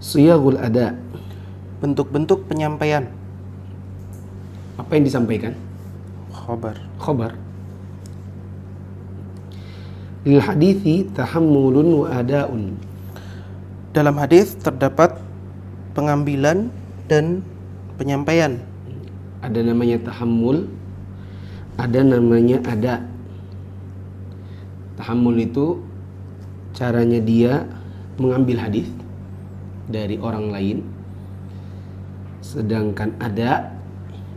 Siyagul ada. bentuk-bentuk penyampaian. Apa yang disampaikan? Khabar. Khobar. Lil hadithi tahammulun wa ada'un. Dalam hadis terdapat pengambilan dan penyampaian. Ada namanya tahammul, ada namanya ada. Tahammul itu caranya dia mengambil hadis dari orang lain, sedangkan ada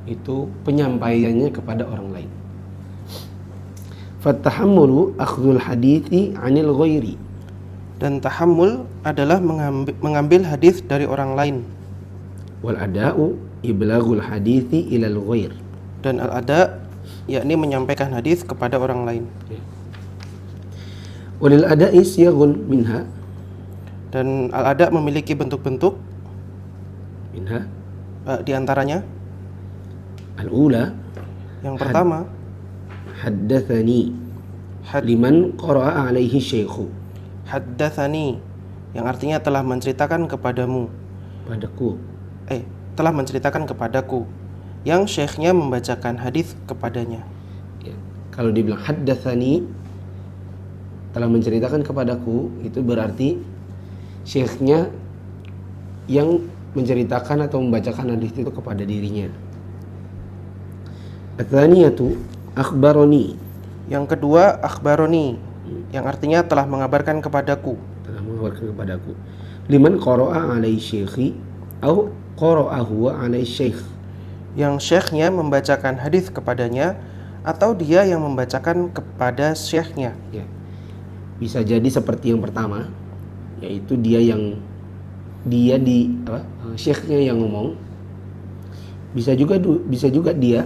itu penyampaiannya kepada orang lain. Fatahammulu akhdhul hadithi 'anil ghairi. Dan tahammul adalah mengambil hadis dari orang lain. Wal ada'u iblaghul hadithi ilal ghair. Dan al-ada yakni menyampaikan hadis kepada orang lain. Walil ada'i siyaghun minha. Dan al-ada memiliki bentuk-bentuk Minha di antaranya al-ula yang pertama haddatsani liman qara'a alaihi syaikhu. haddatsani yang artinya telah menceritakan kepadamu, Padaku. telah menceritakan kepadaku, yang syekhnya membacakan hadis kepadanya. Ya. Kalau dibilang haddatsani telah menceritakan kepadaku, itu berarti syekhnya yang menceritakan atau membacakan hadis itu kepada dirinya. Ats-tsaniyatu akhbaroni. Yang kedua akhbaroni, yang artinya telah mengabarkan kepadaku. Telah mengabarkan kepadaku. Liman qara'a alai syekhi au qara'ahu alai syekh. Yang syekhnya membacakan hadis kepadanya atau dia yang membacakan kepada syekhnya. Ya. Bisa jadi seperti yang pertama, yaitu syekhnya yang ngomong. Bisa juga dia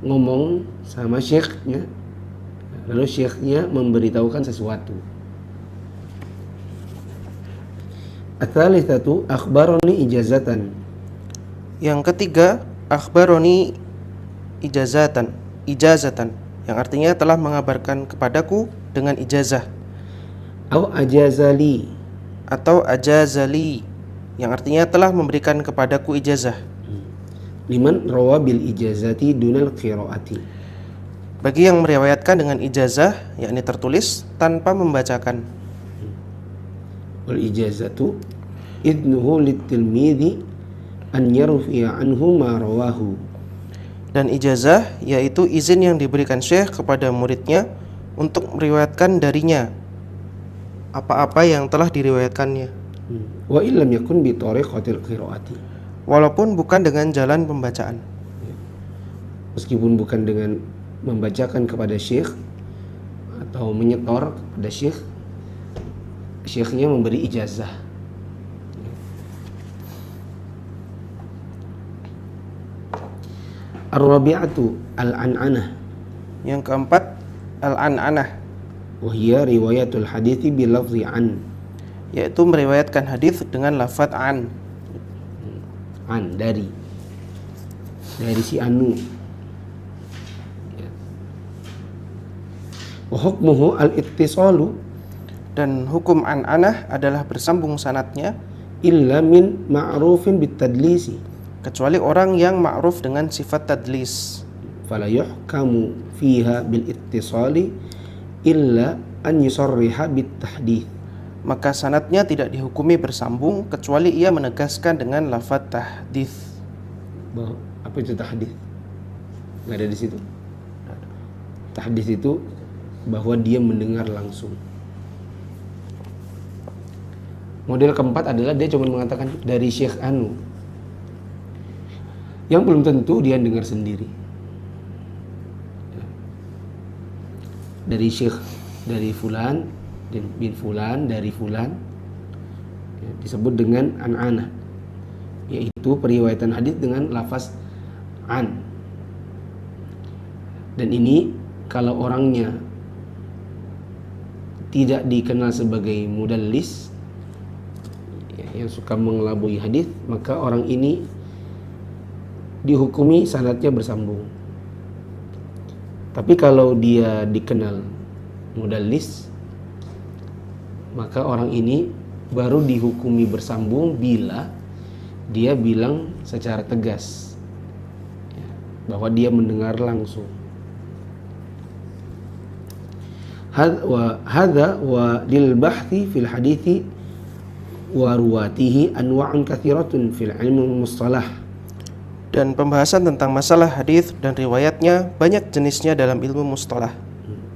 ngomong sama syekhnya, lalu syekhnya memberitahukan sesuatu. Ats-tsalitsatu akhbaroni ijazatan. Yang ketiga akhbaroni ijazatan, yang artinya telah mengabarkan kepadaku dengan ijazah. Au ajazali. Atau ajazali, yang artinya telah memberikan kepadaku ijazah. Liman rawa bil ijazati dunal qiraati. Bagi yang meriwayatkan dengan ijazah, yakni tertulis tanpa membacakan. Wal ijazatu idnuhu litilmidhi an yarfi'a anhu ma rawahu. Dan ijazah yaitu izin yang diberikan syekh kepada muridnya untuk meriwayatkan darinya apa-apa yang telah diriwayatkannya. Wa illam yakun bi tariqatil qiraati. Walaupun bukan dengan jalan pembacaan. Meskipun bukan dengan membacakan kepada syekh atau menyetor kepada syekh, syekhnya memberi ijazah. Ar-rabi'atu al-an'anah. Yang keempat al-an'anah, Wa hiya riwayatul hadithi bil lafzi an. yaitu meriwayatkan hadis dengan lafaz an. An dari si anu. Ya. Wa hukmuhu al-ittisalu. Dan hukum an-anah adalah bersambung sanadnya Illa min ma'rufin bitadlisi. kecuali orang yang ma'ruf dengan sifat tadlis. Fala yuhkamu fiha bil ittisali illa an yusarriha bit tahdits. Maka sanadnya tidak dihukumi bersambung kecuali ia menegaskan dengan lafaz tahdits. Apa itu tahdits? Nggak ada di situ. Tahdits itu bahwa dia mendengar langsung. Model keempat adalah dia cuma mengatakan dari Syekh Anu, yang belum tentu dia dengar sendiri. Dari Syekh, dari Fulan bin Fulan, dari Fulan, ya, disebut dengan an-anah, yaitu periwayatan hadis dengan lafaz an. Dan ini kalau orangnya tidak dikenal sebagai mudallis, yang suka mengelabui hadis, maka orang ini dihukumi sanadnya bersambung. Tapi kalau dia dikenal mudallis, maka orang ini baru dihukumi bersambung bila dia bilang secara tegas ya, bahwa dia mendengar langsung. Hadza wa lil bahthi fil hadithi wa ruwatihi anwa'un katsiratun fil ilmi mustalah. Dan pembahasan tentang masalah hadis dan riwayatnya banyak jenisnya dalam ilmu mustalah.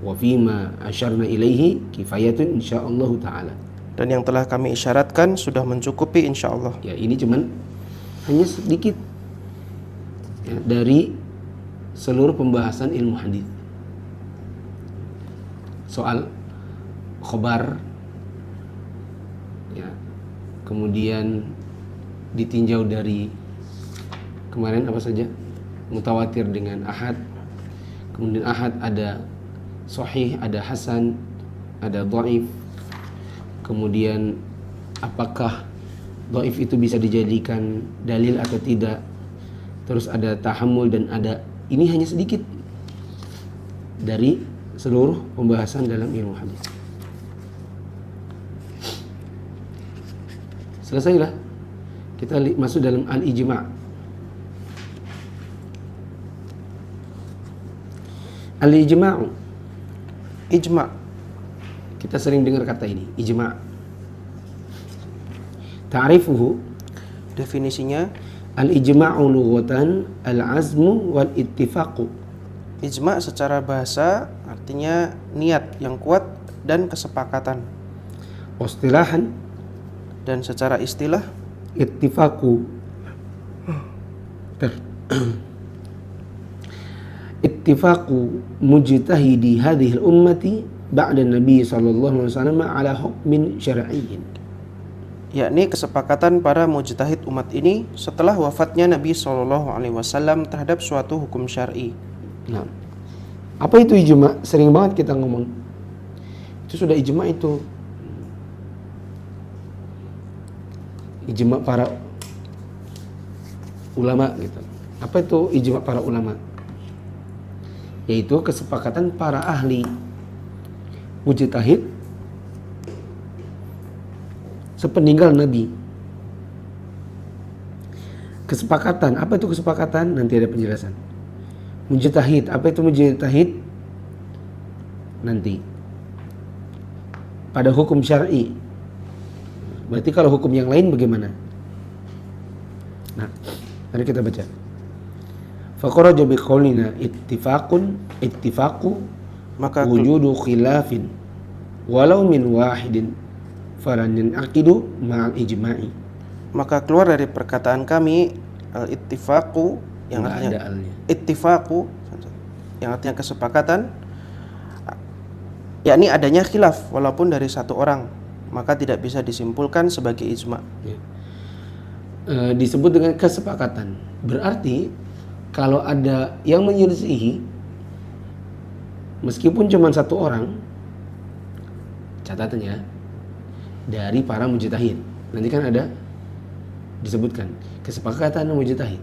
Wa fima asyarna ilaihi kifayatun insyaallah taala. Dan yang telah kami isyaratkan sudah mencukupi insyaallah. Ya, ini cuman hanya sedikit ya, dari seluruh pembahasan ilmu hadis. Soal khobar ya, kemudian ditinjau dari kemarin apa saja, mutawatir dengan ahad, kemudian ahad ada sahih, ada hasan, ada dhaif, kemudian apakah dhaif itu bisa dijadikan dalil atau tidak, terus ada tahammul dan ada, ini hanya sedikit dari seluruh pembahasan dalam ilmu hadis. Selesailah, kita masuk dalam al-ijma'. Al-ijma'u, Ijma'. kita sering dengar kata ini, ijma'. Ta'rifuhu, Definisinya, al-ijma'u lughatan al-azmu wal ittifaqu. ijma' secara bahasa artinya niat yang kuat dan kesepakatan. Istilahan, Dan secara istilah, ittifaqu. Ittifaqu mujtahidi hadhihi al-ummati ba'da Nabi sallallahu alaihi wasallam ala hukmin syar'iyyin. yakni kesepakatan para mujtahid umat ini setelah wafatnya Nabi SAW terhadap suatu hukum syar'i. Nah, apa itu ijma'? Sering banget kita ngomong. Itu sudah ijma' itu. Ijma' para ulama gitu. Apa itu ijma' para ulama? Yaitu kesepakatan para ahli mujtahid sepeninggal Nabi. Kesepakatan, apa itu kesepakatan? Nanti ada penjelasan. Mujtahid, apa itu mujtahid? Nanti. Pada hukum syar'i. Berarti kalau hukum yang lain bagaimana? Nah, mari kita baca. Faqaraja biqaulina ittifaqu Maka wujudu khilafin walau min wahidin falan yanqidu ma'al ijma'i. maka keluar dari perkataan kami ittifaqu yang Nggak artinya ada alnya. ittifaqu yang artinya kesepakatan, yakni adanya khilaf walaupun dari satu orang, maka tidak bisa disimpulkan sebagai ijma'. Ya. Disebut dengan kesepakatan. Berarti kalau ada yang menyelisihi, meskipun cuma satu orang, catatannya dari para mujtahid. Nanti kan ada disebutkan kesepakatan mujtahid.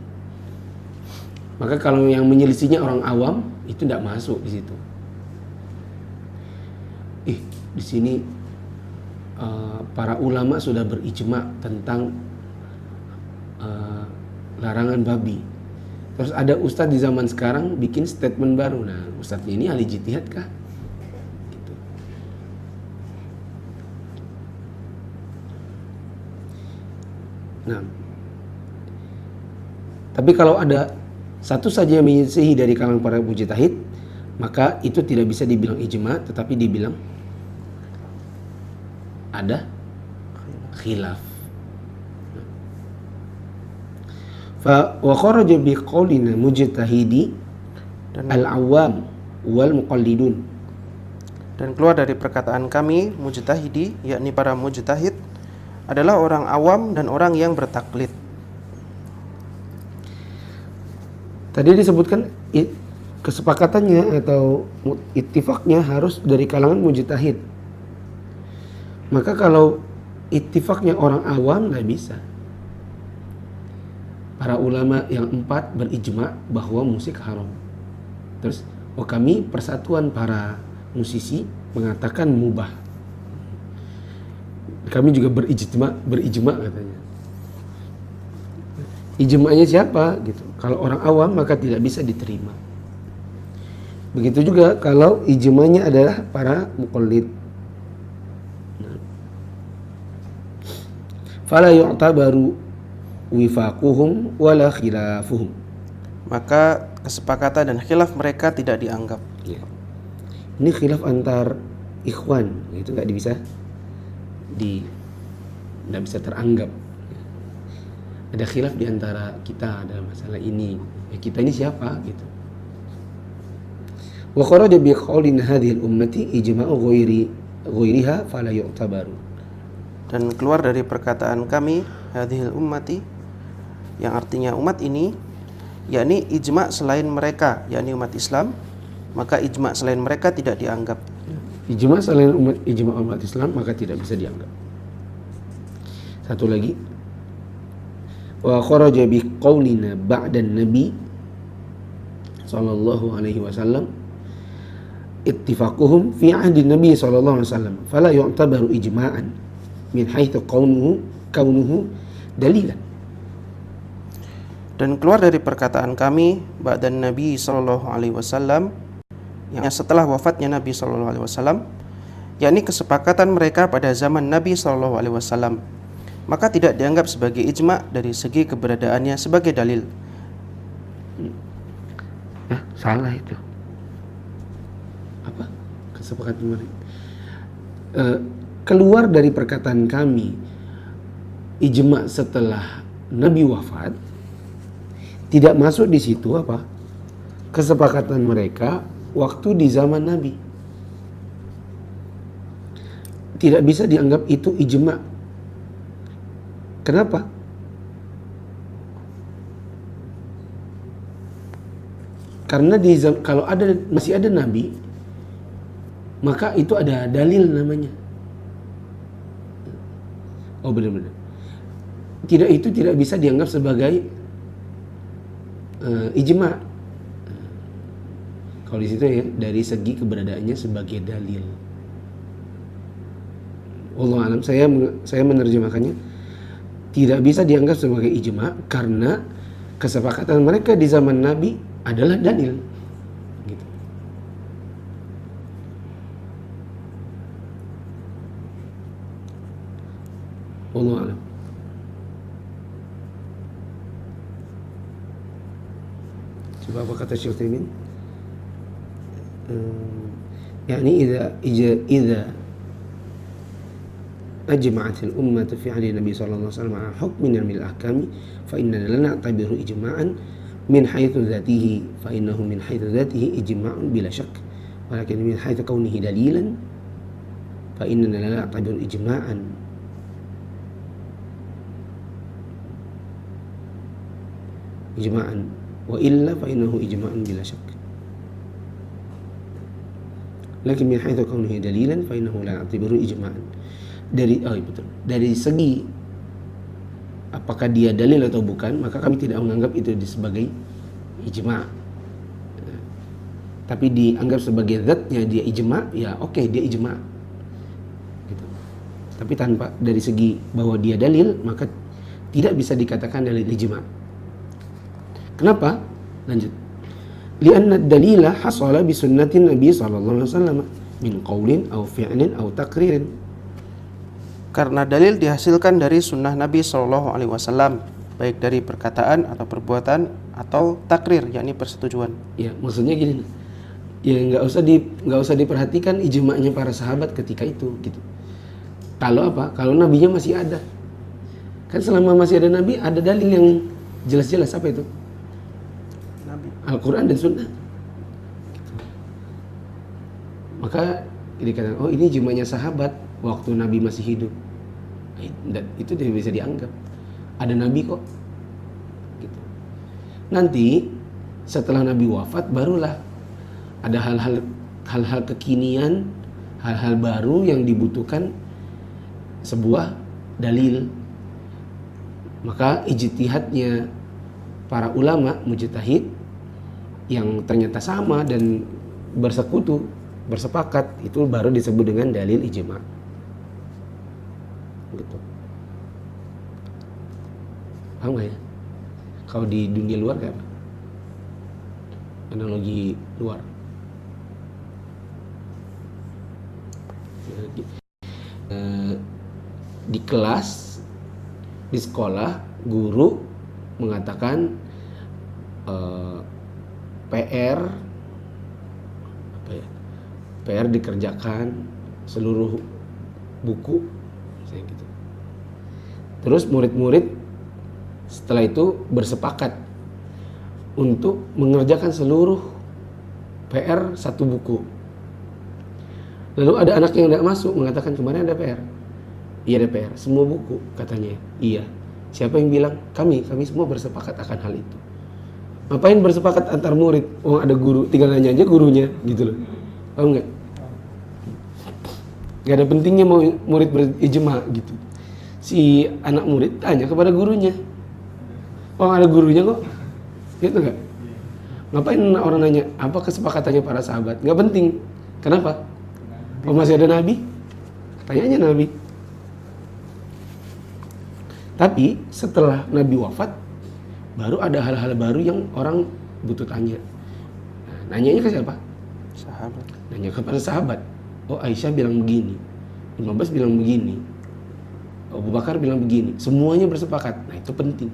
Maka kalau yang menyelisihinya orang awam, itu tidak masuk di situ. Di sini para ulama sudah berijma tentang larangan babi. Terus ada ustadz di zaman sekarang bikin statement baru. Nah, ustadznya ini ahli ijtihad kah? Gitu. Nah, tapi kalau ada satu saja yang menyelisihi dari kalangan para mujtahid, maka itu tidak bisa dibilang ijma, tetapi dibilang ada khilaf. Fa wa kharaja bi qaulina mujtahidi al-awam wal muqallidun. Dan keluar dari perkataan kami mujtahidi, yakni para mujtahid adalah orang awam dan orang yang bertaklid. Tadi disebutkan kesepakatannya atau ittifaknya harus dari kalangan mujtahid. Maka kalau ittifaknya orang awam nggak bisa. Para ulama yang 4 berijma bahwa musik haram. Terus, kami persatuan para musisi mengatakan mubah. Kami juga berijma katanya. Ijma'nya siapa gitu? Kalau orang awam maka tidak bisa diterima. Begitu juga kalau ijma'nya adalah para muqallid. Fala yu'tabaru wifaquhum wala khilafuhum. Maka kesepakatan dan khilaf mereka tidak dianggap. Ya. Ini khilaf antar ikhwan, itu nggak bisa nggak bisa teranggap. Ada khilaf di antara kita dalam masalah ini. Ya, kita ini siapa gitu. Wa kharaja bi qaulin hadhihi al-ummati ijma'u ghairiha fala yu'tabaru. Dan keluar dari perkataan kami hadhil ummati, yang artinya umat ini, yakni ijma' selain mereka, yakni umat Islam, maka ijma' selain mereka tidak dianggap. Ijma' selain ijma' umat Islam maka tidak bisa dianggap. Satu lagi, wa kharaja bi qaulina ba'da nabi sallallahu alaihi wasallam ittifaquhum fi ahdi nabi sallallahu alaihi wasallam fala yu'tabaru ijma'an min haitsu kaunuhu dalilan. Dan keluar dari perkataan kami ba'da nabi sallallahu alaihi wasallam, yang setelah wafatnya Nabi sallallahu alaihi wasallam, yakni kesepakatan mereka pada zaman Nabi sallallahu alaihi wasallam, maka tidak dianggap sebagai ijma' dari segi keberadaannya sebagai dalil. Salah itu. Apa? Kesepakatan mereka. Keluar dari perkataan kami ijma' setelah Nabi wafat, tidak masuk di situ apa? Kesepakatan mereka waktu di zaman Nabi. Tidak bisa dianggap itu ijma'. Kenapa? Karena kalau masih ada Nabi, maka itu ada dalil namanya. Oh benar-benar. Itu tidak bisa dianggap sebagai ijma'. Kalau di situ ya dari segi keberadaannya sebagai dalil. Wallahu a'lam, saya menerjemahkannya tidak bisa dianggap sebagai ijma' karena kesepakatan mereka di zaman Nabi adalah dalil. Gitu. Wallahu a'lam. Coba apa kata Syekh Utsaimin? يعني إذا أجمعت الأمة في عهد النبي صلى الله عليه وسلم على حكم من الأحكام فإننا لا نعتبره إجماعا من حيث ذاته فإنه من حيث ذاته إجماع بلا شك ولكن من حيث كونه دليلا فإننا لا نعتبره إجماعا وإلا فإنه إجماع بلا شك lakin min haitsu kaunuhu dalilan fa innahu la ya'tabiru ijma'an. Dari segi apakah dia dalil atau bukan, maka kami tidak menganggap itu sebagai ijma'. Tapi dianggap sebagai zatnya dia ijma', ya oke, dia ijma'. Gitu. Tapi tanpa dari segi bahwa dia dalil, maka tidak bisa dikatakan dalil ijma'. Kenapa? Lanjut. Lianna dalila hasala bi sunnatin Nabi sallallahu alaihi wasallam min qaulin aw fi'lin aw taqririn. Karena dalil dihasilkan dari sunnah Nabi sallallahu alaihi wasallam, baik dari perkataan atau perbuatan atau takrir, yakni persetujuan. Ya, maksudnya gini. Ya nggak usah diperhatikan ijma'nya para sahabat ketika itu gitu. Kalau apa? Kalau nabinya masih ada. Kan selama masih ada nabi ada dalil yang jelas-jelas apa itu? Al-Quran dan Sunnah. Maka dikatakan, oh ini ijma'nya sahabat waktu Nabi masih hidup. Itu tidak bisa dianggap. Ada Nabi kok. Gitu. Nanti setelah Nabi wafat barulah ada hal-hal kekinian, hal-hal baru yang dibutuhkan sebuah dalil. Maka ijtihadnya para ulama mujtahid yang ternyata sama dan bersepakat, itu baru disebut dengan dalil ijma'. gitu. Paham nggak ya? Kalau di dunia luar kayak apa? Analogi luar. Di kelas, di sekolah, guru mengatakan PR apa ya? PR dikerjakan seluruh buku, misalnya gitu. Terus murid-murid setelah itu bersepakat untuk mengerjakan seluruh PR satu buku. Lalu ada anak yang tidak masuk mengatakan kemarin ada PR. Iya ada PR, semua buku katanya. Iya. Siapa yang bilang? Kami semua bersepakat akan hal itu. Ngapain bersepakat antar murid? Oh ada guru, tinggal nanya aja gurunya gitu loh. Paham nggak? Gak ada pentingnya mau murid berijma gitu. Si anak murid tanya kepada gurunya. Oh ada gurunya kok. Gitu nggak? Ngapain orang nanya apa kesepakatannya para sahabat? Nggak penting. Kenapa? Oh masih ada Nabi? Tanya aja Nabi. Tapi setelah Nabi wafat, baru ada hal-hal baru yang orang butuh tanya. Nah, nanyanya ke siapa? Sahabat. Nanya kepada sahabat. Oh Aisyah bilang begini, Ibnu Abbas bilang begini, Abu Bakar bilang begini. Semuanya bersepakat. Nah itu penting.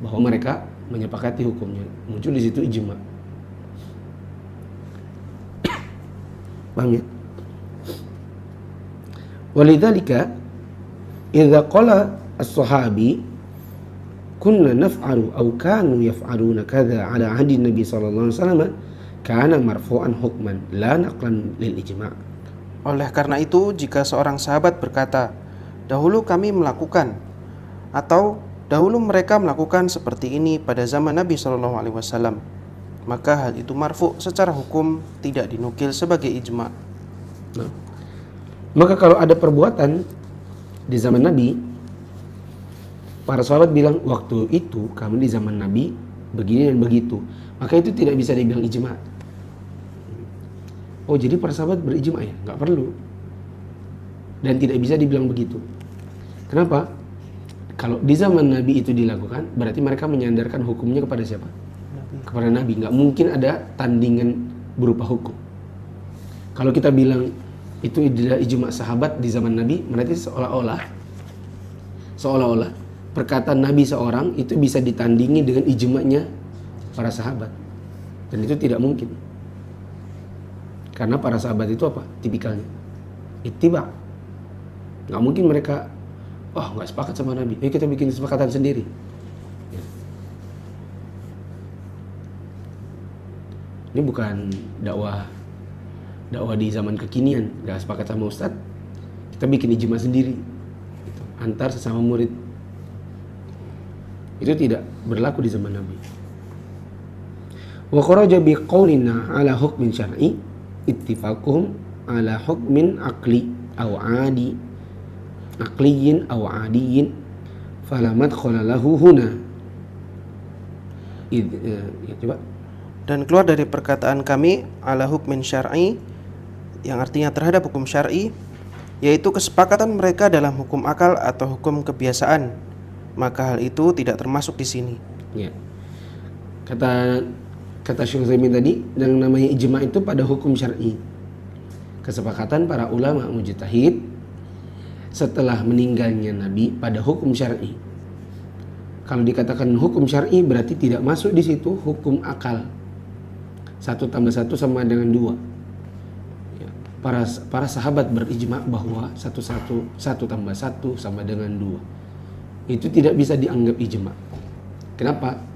Bahwa mereka menyepakati hukumnya. Muncul di situ ijma. Paham ya? Walidzalika idza qala as-sahabi kunna naf'alu aw kanu yaf'aluna kadza ala ahdi Nabi sallallahu alaihi wasallam kana marfu'an hukman la naqlan lil ijma'. Oleh karena itu, jika seorang sahabat berkata, dahulu kami melakukan, atau dahulu mereka melakukan seperti ini pada zaman Nabi Shallallahu Alaihi Wasallam, maka hal itu marfu secara hukum, tidak dinukil sebagai ijma'. Nah, maka kalau ada perbuatan di zaman Nabi, para sahabat bilang waktu itu kami di zaman Nabi begini dan begitu, maka itu tidak bisa dibilang ijma'. Oh jadi para sahabat berijma' ya? Nggak perlu. Dan tidak bisa dibilang begitu. Kenapa? Kalau di zaman Nabi itu dilakukan, berarti mereka menyandarkan hukumnya kepada siapa? Nabi. Kepada Nabi. Nggak mungkin ada tandingan berupa hukum. Kalau kita bilang itu adalah ijma' sahabat di zaman Nabi, berarti seolah-olah perkataan Nabi seorang itu bisa ditandingi dengan ijma'nya para sahabat. Dan itu tidak mungkin. Karena para sahabat itu apa? Tipikalnya ittiba'. Nggak mungkin mereka nggak sepakat sama Nabi, kita bikin kesepakatan sendiri ya. Ini bukan dakwah di zaman kekinian. Nggak sepakat sama Ustadz, kita bikin ijma' sendiri gitu, antar sesama murid. Itu tidak berlaku di zaman Nabi. Wa kharaja bi qaulina ala hukmin syar'i ittifaquhum ala hukmin aqli aw adi aqliyin aw adiyin fala madkhala lahu huna. Coba. Dan keluar dari perkataan kami ala hukmin syar'i, yang artinya terhadap hukum syar'i, yaitu kesepakatan mereka dalam hukum akal atau hukum kebiasaan, maka hal itu tidak termasuk di sini. Ya. Kata Syekh Utsaimin tadi, yang namanya ijma' itu pada hukum syar'i. Kesepakatan para ulama mujtahid setelah meninggalnya Nabi pada hukum syar'i. Kalau dikatakan hukum syar'i berarti tidak masuk di situ hukum akal. 1 + 1 sama dengan 2. Ya. Para sahabat berijma' bahwa 1 + 1 sama dengan 2. Itu tidak bisa dianggap ijma'. Kenapa?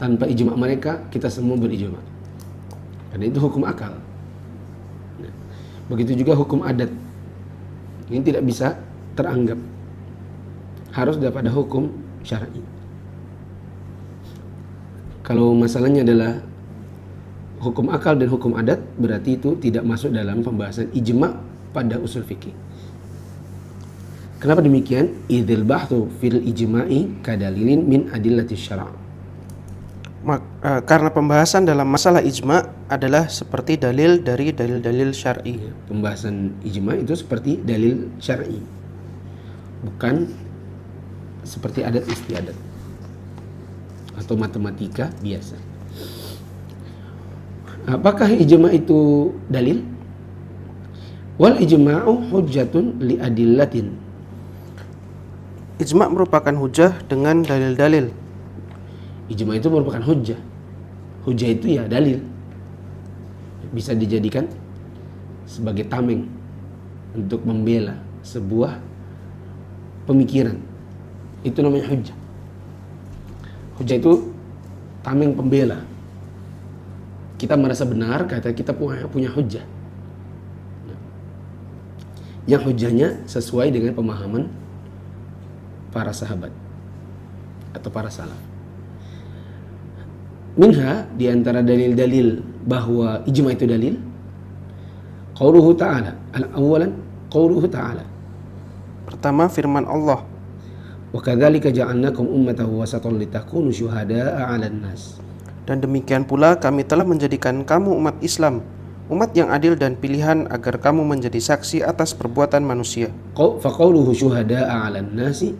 Tanpa ijma' mereka, kita semua berijma'. Karena itu hukum akal. Nah, begitu juga hukum adat. Ini tidak bisa teranggap. Harus daripada hukum syar'i. Kalau masalahnya adalah hukum akal dan hukum adat, berarti itu tidak masuk dalam pembahasan ijma' pada usul fikih. Kenapa demikian? Idzil bahthu fil ijma'i kadalilin min adillati syara'. Karena pembahasan dalam masalah ijma' adalah seperti dalil dari dalil-dalil syar'i. Pembahasan ijma' itu seperti dalil syar'i. bukan seperti adat istiadat atau matematika biasa. Apakah ijma' itu dalil? Wal ijma'u hujjatun li adillatin. Ijma' merupakan hujah dengan dalil-dalil. Ijma' itu merupakan hujjah. Hujjah itu ya dalil. Bisa dijadikan sebagai tameng untuk membela sebuah pemikiran. Itu namanya hujjah. Hujjah itu tameng pembela. Kita merasa benar, kata kita punya hujjah. Yang hujjahnya sesuai dengan pemahaman para sahabat atau para salaf. Minha, di antara dalil-dalil bahwa ijma' itu dalil, qauluhu ta'ala, al-awwalan qauluhu ta'ala. Pertama, firman Allah, Wa kadzalika ja'alnakum ummatan wasatan litakunu syuhada'a 'alan nas. dan demikian pula kami telah menjadikan kamu umat Islam, umat yang adil dan pilihan agar kamu menjadi saksi atas perbuatan manusia. Fa qauluhu syuhada'a 'alan nasi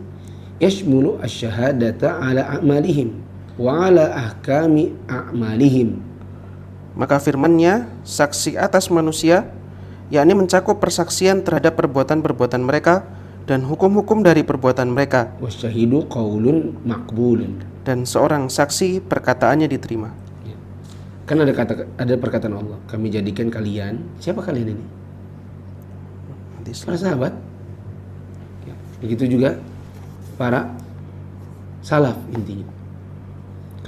yashmulu asy-syahadata 'ala a'malihim wa 'ala ahkami a'malihim. Maka firman-Nya, saksi atas manusia, yakni mencakup persaksian terhadap perbuatan-perbuatan mereka dan hukum-hukum dari perbuatan mereka. Wasyahidu qaulun maqbulun. Dan seorang saksi perkataannya diterima. Kan ada perkataan Allah, kami jadikan kalian, siapa kalian ini? Para sahabat. Ya, begitu juga para salaf intinya.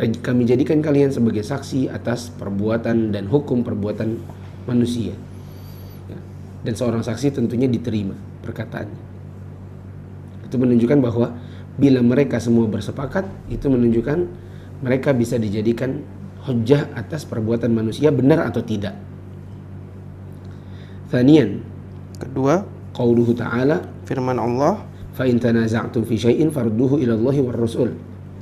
Kami jadikan kalian sebagai saksi atas perbuatan dan hukum perbuatan manusia. Ya, dan seorang saksi tentunya diterima perkataannya. Itu menunjukkan bahwa bila mereka semua bersepakat, itu menunjukkan mereka bisa dijadikan hujjah atas perbuatan manusia benar atau tidak. Thaniyan, kedua, qauluhu ta'ala, firman Allah, fa in tanaza'tum fi syai'in farduhu ila Allahi war rasul.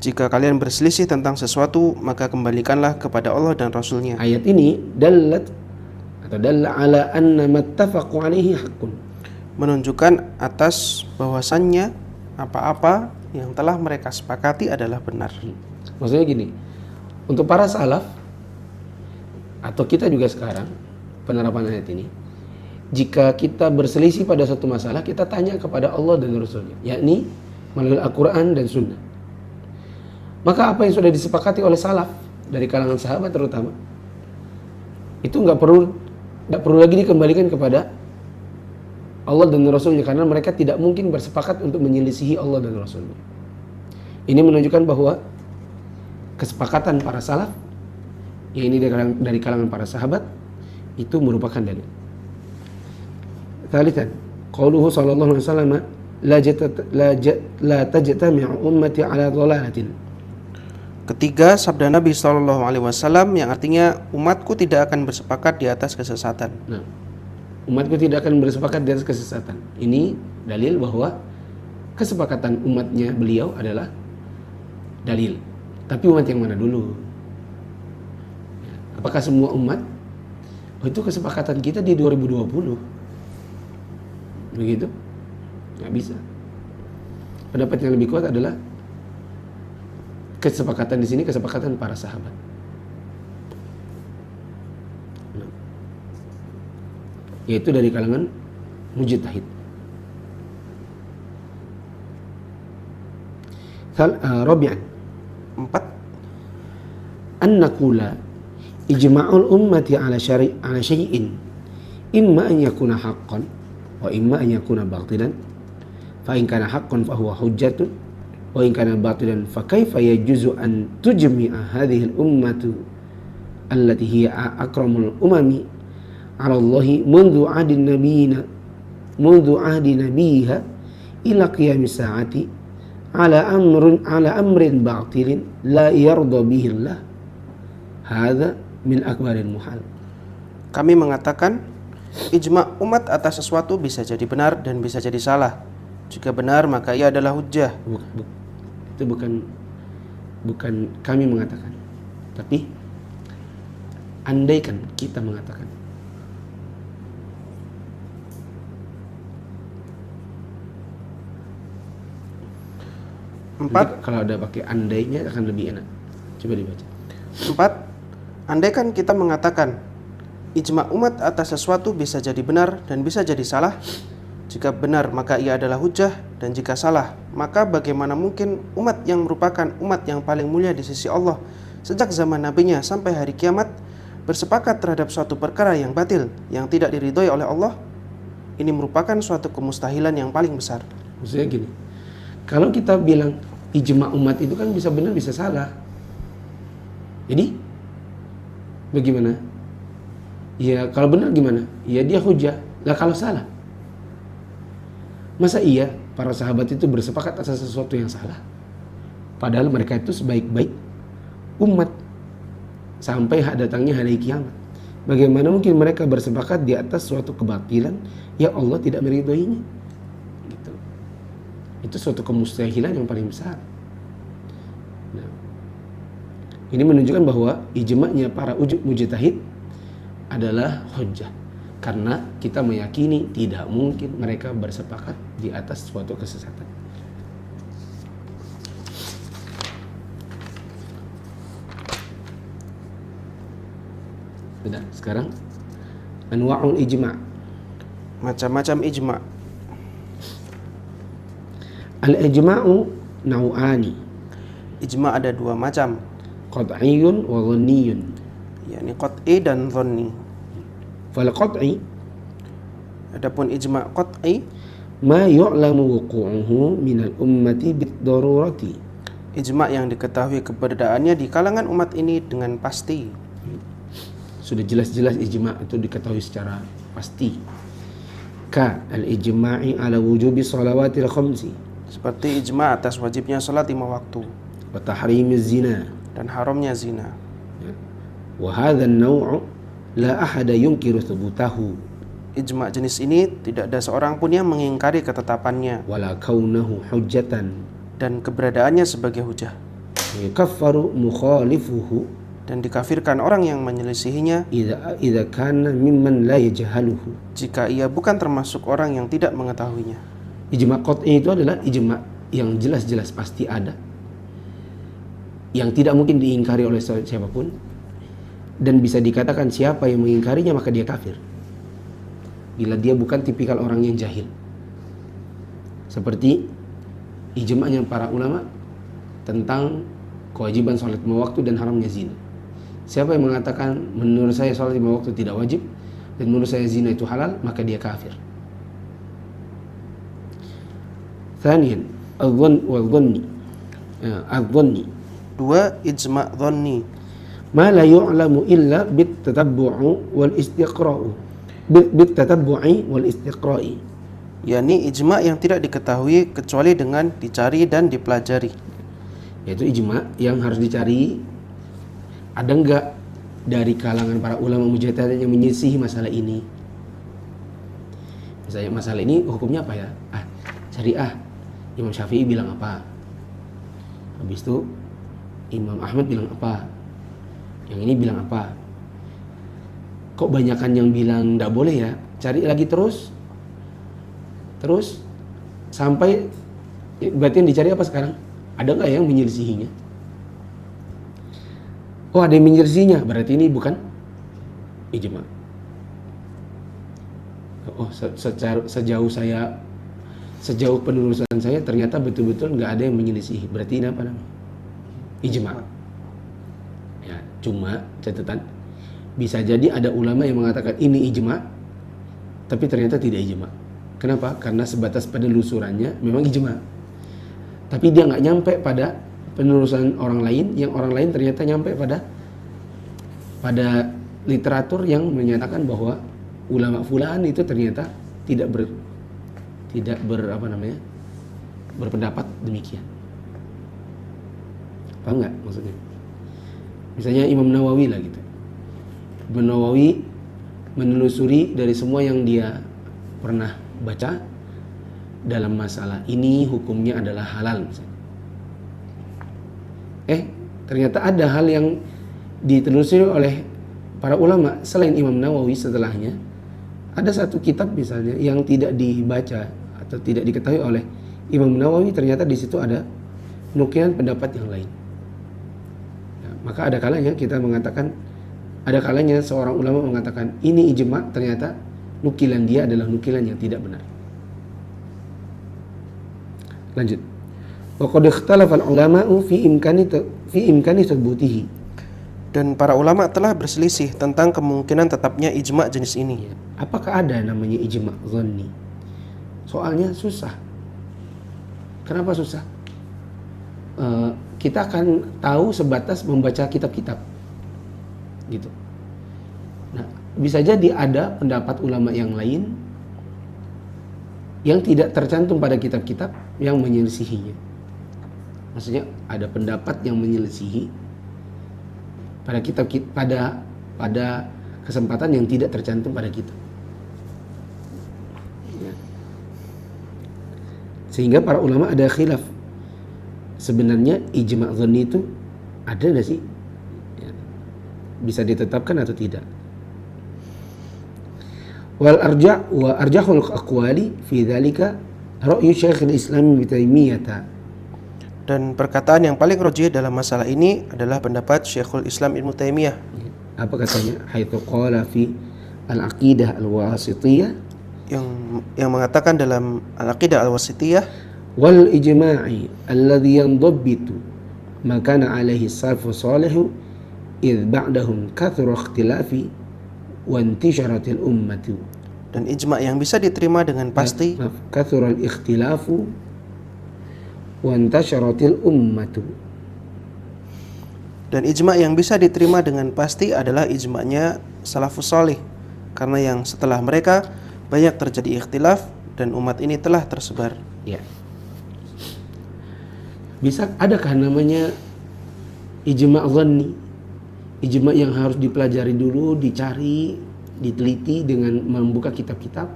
jika kalian berselisih tentang sesuatu, maka kembalikanlah kepada Allah dan Rasul-Nya. Ayat ini dalla ala anna mattafaqu alaihi haqqun. Menunjukkan atas bahwasannya apa-apa yang telah mereka sepakati adalah benar. Maksudnya gini, untuk para salaf atau kita juga sekarang penerapan ayat ini, jika kita berselisih pada satu masalah, kita tanya kepada Allah dan Rasulnya, yakni melalui Al-Quran dan Sunnah. Maka apa yang sudah disepakati oleh salaf dari kalangan sahabat terutama, itu nggak perlu lagi dikembalikan kepada Allah dan Rasulnya, karena mereka tidak mungkin bersepakat untuk menyelisihi Allah dan Rasulnya. Ini menunjukkan bahwa kesepakatan para salaf, yang ini dari kalangan para sahabat, itu merupakan dalil. Thalithan, qauluhu sallallahu alaihi wasallam, la tajtami'u ummati ala dhalalatin. Ketiga, sabda Nabi SAW yang artinya umatku tidak akan bersepakat di atas kesesatan. Nah, umatku tidak akan bersepakat di atas kesesatan. Ini dalil bahwa kesepakatan umatnya beliau adalah dalil. Tapi umat yang mana dulu? Apakah semua umat? Oh, itu kesepakatan kita di 2020. Begitu? Nggak bisa. Pendapat yang lebih kuat adalah kesepakatan di sini kesepakatan para sahabat. Yaitu dari kalangan mujtahid. Rabi'an, 4, an naqula ijma'ul ummati ala syai'in imma an yakuna haqqan wa imma an yakuna batilan, fa in kana haqqan fa huwa hujjatun wa in kana batilan fa kaifa yajuzu an tujmi'a hadhihi al-ummatu allati hiya akramul umami 'ala Allahi mundu 'ahdi nabiyha ila qiyamis sa'ati ala amrin batilin la yarda bihi Allah. Hadza min akbaril muhal. Kami mengatakan ijma' umat atas sesuatu bisa jadi benar dan bisa jadi salah. Jika benar maka ia adalah hujjah. Itu bukan kami mengatakan, tapi andaikan kita mengatakan. 4. Nanti kalau ada pakai andainya akan lebih enak. Coba dibaca. 4. Andaikan kita mengatakan ijma umat atas sesuatu bisa jadi benar dan bisa jadi salah. Jika benar maka ia adalah hujah, dan jika salah maka bagaimana mungkin umat yang merupakan umat yang paling mulia di sisi Allah sejak zaman nabinya sampai hari kiamat bersepakat terhadap suatu perkara yang batil yang tidak diridhoi oleh Allah. Ini merupakan suatu kemustahilan yang paling besar. Maksudnya gini, kalau kita bilang ijma umat itu kan bisa benar bisa salah. Jadi bagaimana? Ya kalau benar gimana? Ya dia hujah. Lah kalau salah, masa iya para sahabat itu bersepakat atas sesuatu yang salah? Padahal mereka itu sebaik-baik umat sampai datangnya hari kiamat. Bagaimana mungkin mereka bersepakat di atas suatu kebatilan yang Allah tidak meridhoinya? Gitu. Itu suatu kemustahilan yang paling besar. Nah, ini menunjukkan bahwa ijma'nya para mujtahid adalah hujjah, karena kita meyakini tidak mungkin mereka bersepakat di atas suatu kesesatan. Sudah, sekarang anwa'ul ijma'. Macam-macam ijma'. Al-ijma'u naw'ani. Ijma' ada 2 macam, Qat'iyyun wa dhanniyun. yakni qat'i dan dhanni. Fal qat'i Adapun ijma' qat'i, ma yu'lamu wuqu'uhu minal ummati bid-darurati. ijma' yang diketahui keberadaannya di kalangan umat ini dengan pasti. Sudah jelas-jelas ijma' itu diketahui secara pasti. Ka al-ijma'i ala wujubi shalawatil khamsi, Seperti ijma' atas wajibnya salat 5 waktu wa tahrimiz zina. dan haramnya zina. Wa hadha an-naw'u la ahada yunkiru thubutahu Ijma' jenis ini tidak ada seorang pun yang mengingkari ketetapannya wala kaunahu hujjatan, dan keberadaannya sebagai hujah. yukaffaru mukhalifuhu Dan dikafirkan orang yang menyelisihinya idza kana mimman la yajhaluhu. jika ia bukan termasuk orang yang tidak mengetahuinya. Ijma' qat'i itu adalah ijma' yang jelas-jelas pasti ada, yang tidak mungkin diingkari oleh siapapun, dan bisa dikatakan siapa yang mengingkarinya maka dia kafir bila dia bukan tipikal orang yang jahil. Seperti ijma'nya para ulama tentang kewajiban sholat 5 waktu dan haramnya zina. Siapa yang mengatakan menurut saya sholat 5 waktu tidak wajib dan menurut saya zina itu halal, maka dia kafir. Thaniyan al-dhanni. 2. Ijma' dhanni, Ma la yu'lamu illa bit-tatabbu'u wal istiqra'u. Bit-tatabbu'i wal istiqra'i. yakni ijma' yang tidak diketahui kecuali dengan dicari dan dipelajari. Yaitu ijma' yang harus dicari, ada enggak dari kalangan para ulama mujtahid yang menyisihi masalah ini. Misalnya masalah ini hukumnya apa ya? Cari Imam Syafi'i bilang apa? Habis itu Imam Ahmad bilang apa? Yang ini bilang apa? Kok banyakan yang bilang enggak boleh ya? Cari lagi terus sampai berarti yang dicari apa sekarang? Ada nggak yang menyelisihinya? Oh, ada yang menyelisihinya, berarti ini bukan ijma'. Oh, sejauh penelusuran saya ternyata betul-betul nggak ada yang menyelisihi, berarti ini apa namanya? Ijma'. Ya, cuma catatan bisa jadi ada ulama yang mengatakan ini ijma', tapi ternyata tidak ijma'. Kenapa? Karena sebatas penelusurannya memang ijma', tapi dia nggak nyampe pada penelusuran orang lain, yang orang lain ternyata nyampe pada literatur yang menyatakan bahwa ulama fulan itu ternyata tidak berpendapat demikian. Paham nggak maksudnya? Misalnya Imam Nawawi lah gitu. Imam Nawawi menelusuri dari semua yang dia pernah baca dalam masalah ini hukumnya adalah halal misalnya. Ternyata ada hal yang ditelusuri oleh para ulama selain Imam Nawawi setelahnya. Ada satu kitab misalnya yang tidak dibaca atau tidak diketahui oleh Imam Nawawi, ternyata di situ ada nukilan pendapat yang lain. Ya, maka ada kalanya kita mengatakan, ada kalanya seorang ulama mengatakan ini ijma, ternyata nukilan dia adalah nukilan yang tidak benar. Lanjut. Wa qad ikhtalafa al-ulama'u fi imkani tsubutihi. Dan para ulama telah berselisih tentang kemungkinan tetapnya ijma jenis ini. Ya, apakah ada namanya ijma dhanni? Soalnya susah. Kenapa susah? Kita akan tahu sebatas membaca kitab-kitab, gitu. Nah, bisa jadi ada pendapat ulama yang lain yang tidak tercantum pada kitab-kitab yang menyelisihinya. Maksudnya ada pendapat yang menyelisihi pada kitab, pada kesempatan yang tidak tercantum pada kitab. Ya. Sehingga para ulama ada khilaf. Sebenarnya ijma' dhanni itu ada nggak sih? Ya. Bisa ditetapkan atau tidak? Wal arjahul aqwali fi dzalika ra'yu Syekhul Islam Ibnu Taimiyah. Dan perkataan yang paling rajih dalam masalah ini adalah pendapat Syekhul Islam Ibnu Taimiyah. Apa katanya? Haitsu qala fi al-aqidah al-wasithiyah, yang mengatakan dalam al-aqidah al-wasithiyah, wal ijma'i alladhi yandabbitu ma kana alaihi salafus salih idh ba'dahum kathura ikhtilafi wa intisharatil ummatu. Dan ijma' yang bisa diterima dengan pasti, kathura al-ikhtilafu wa intasharatil ummatu. Dan ijma' yang bisa diterima dengan pasti adalah ijma'nya salafus salih, karena yang setelah mereka banyak terjadi ikhtilaf dan umat ini telah tersebar. Ya. Bisa adakah namanya ijma' dhanni? Ijma' yang harus dipelajari dulu, dicari, diteliti dengan membuka kitab-kitab,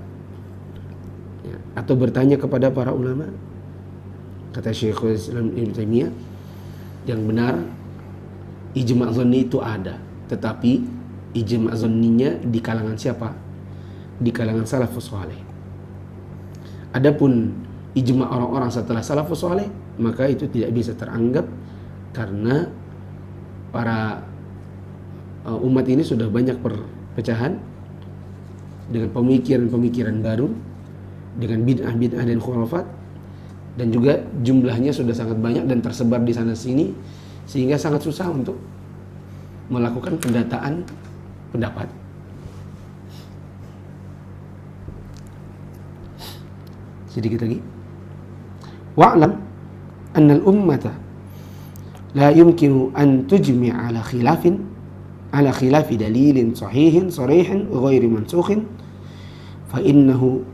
ya, atau bertanya kepada para ulama. Kata Syekhul Islam Ibnu Taimiyah, yang benar ijma' dhanni itu ada, tetapi ijma' dhanninya di kalangan siapa? Di kalangan salafus saleh. Adapun ijma' orang-orang setelah salafus saleh, maka itu tidak bisa teranggap karena para umat ini sudah banyak perpecahan dengan pemikiran-pemikiran baru, dengan bid'ah-bid'ah dan khurafat, dan juga jumlahnya sudah sangat banyak dan tersebar di sana sini, sehingga sangat susah untuk melakukan pendataan pendapat. Sedikit lagi. Wa'lam anna al-ummata la yumkinu an tujmi'a ala khilafi dalilin sahihin sarihin ghairi mansukhin fa innahu,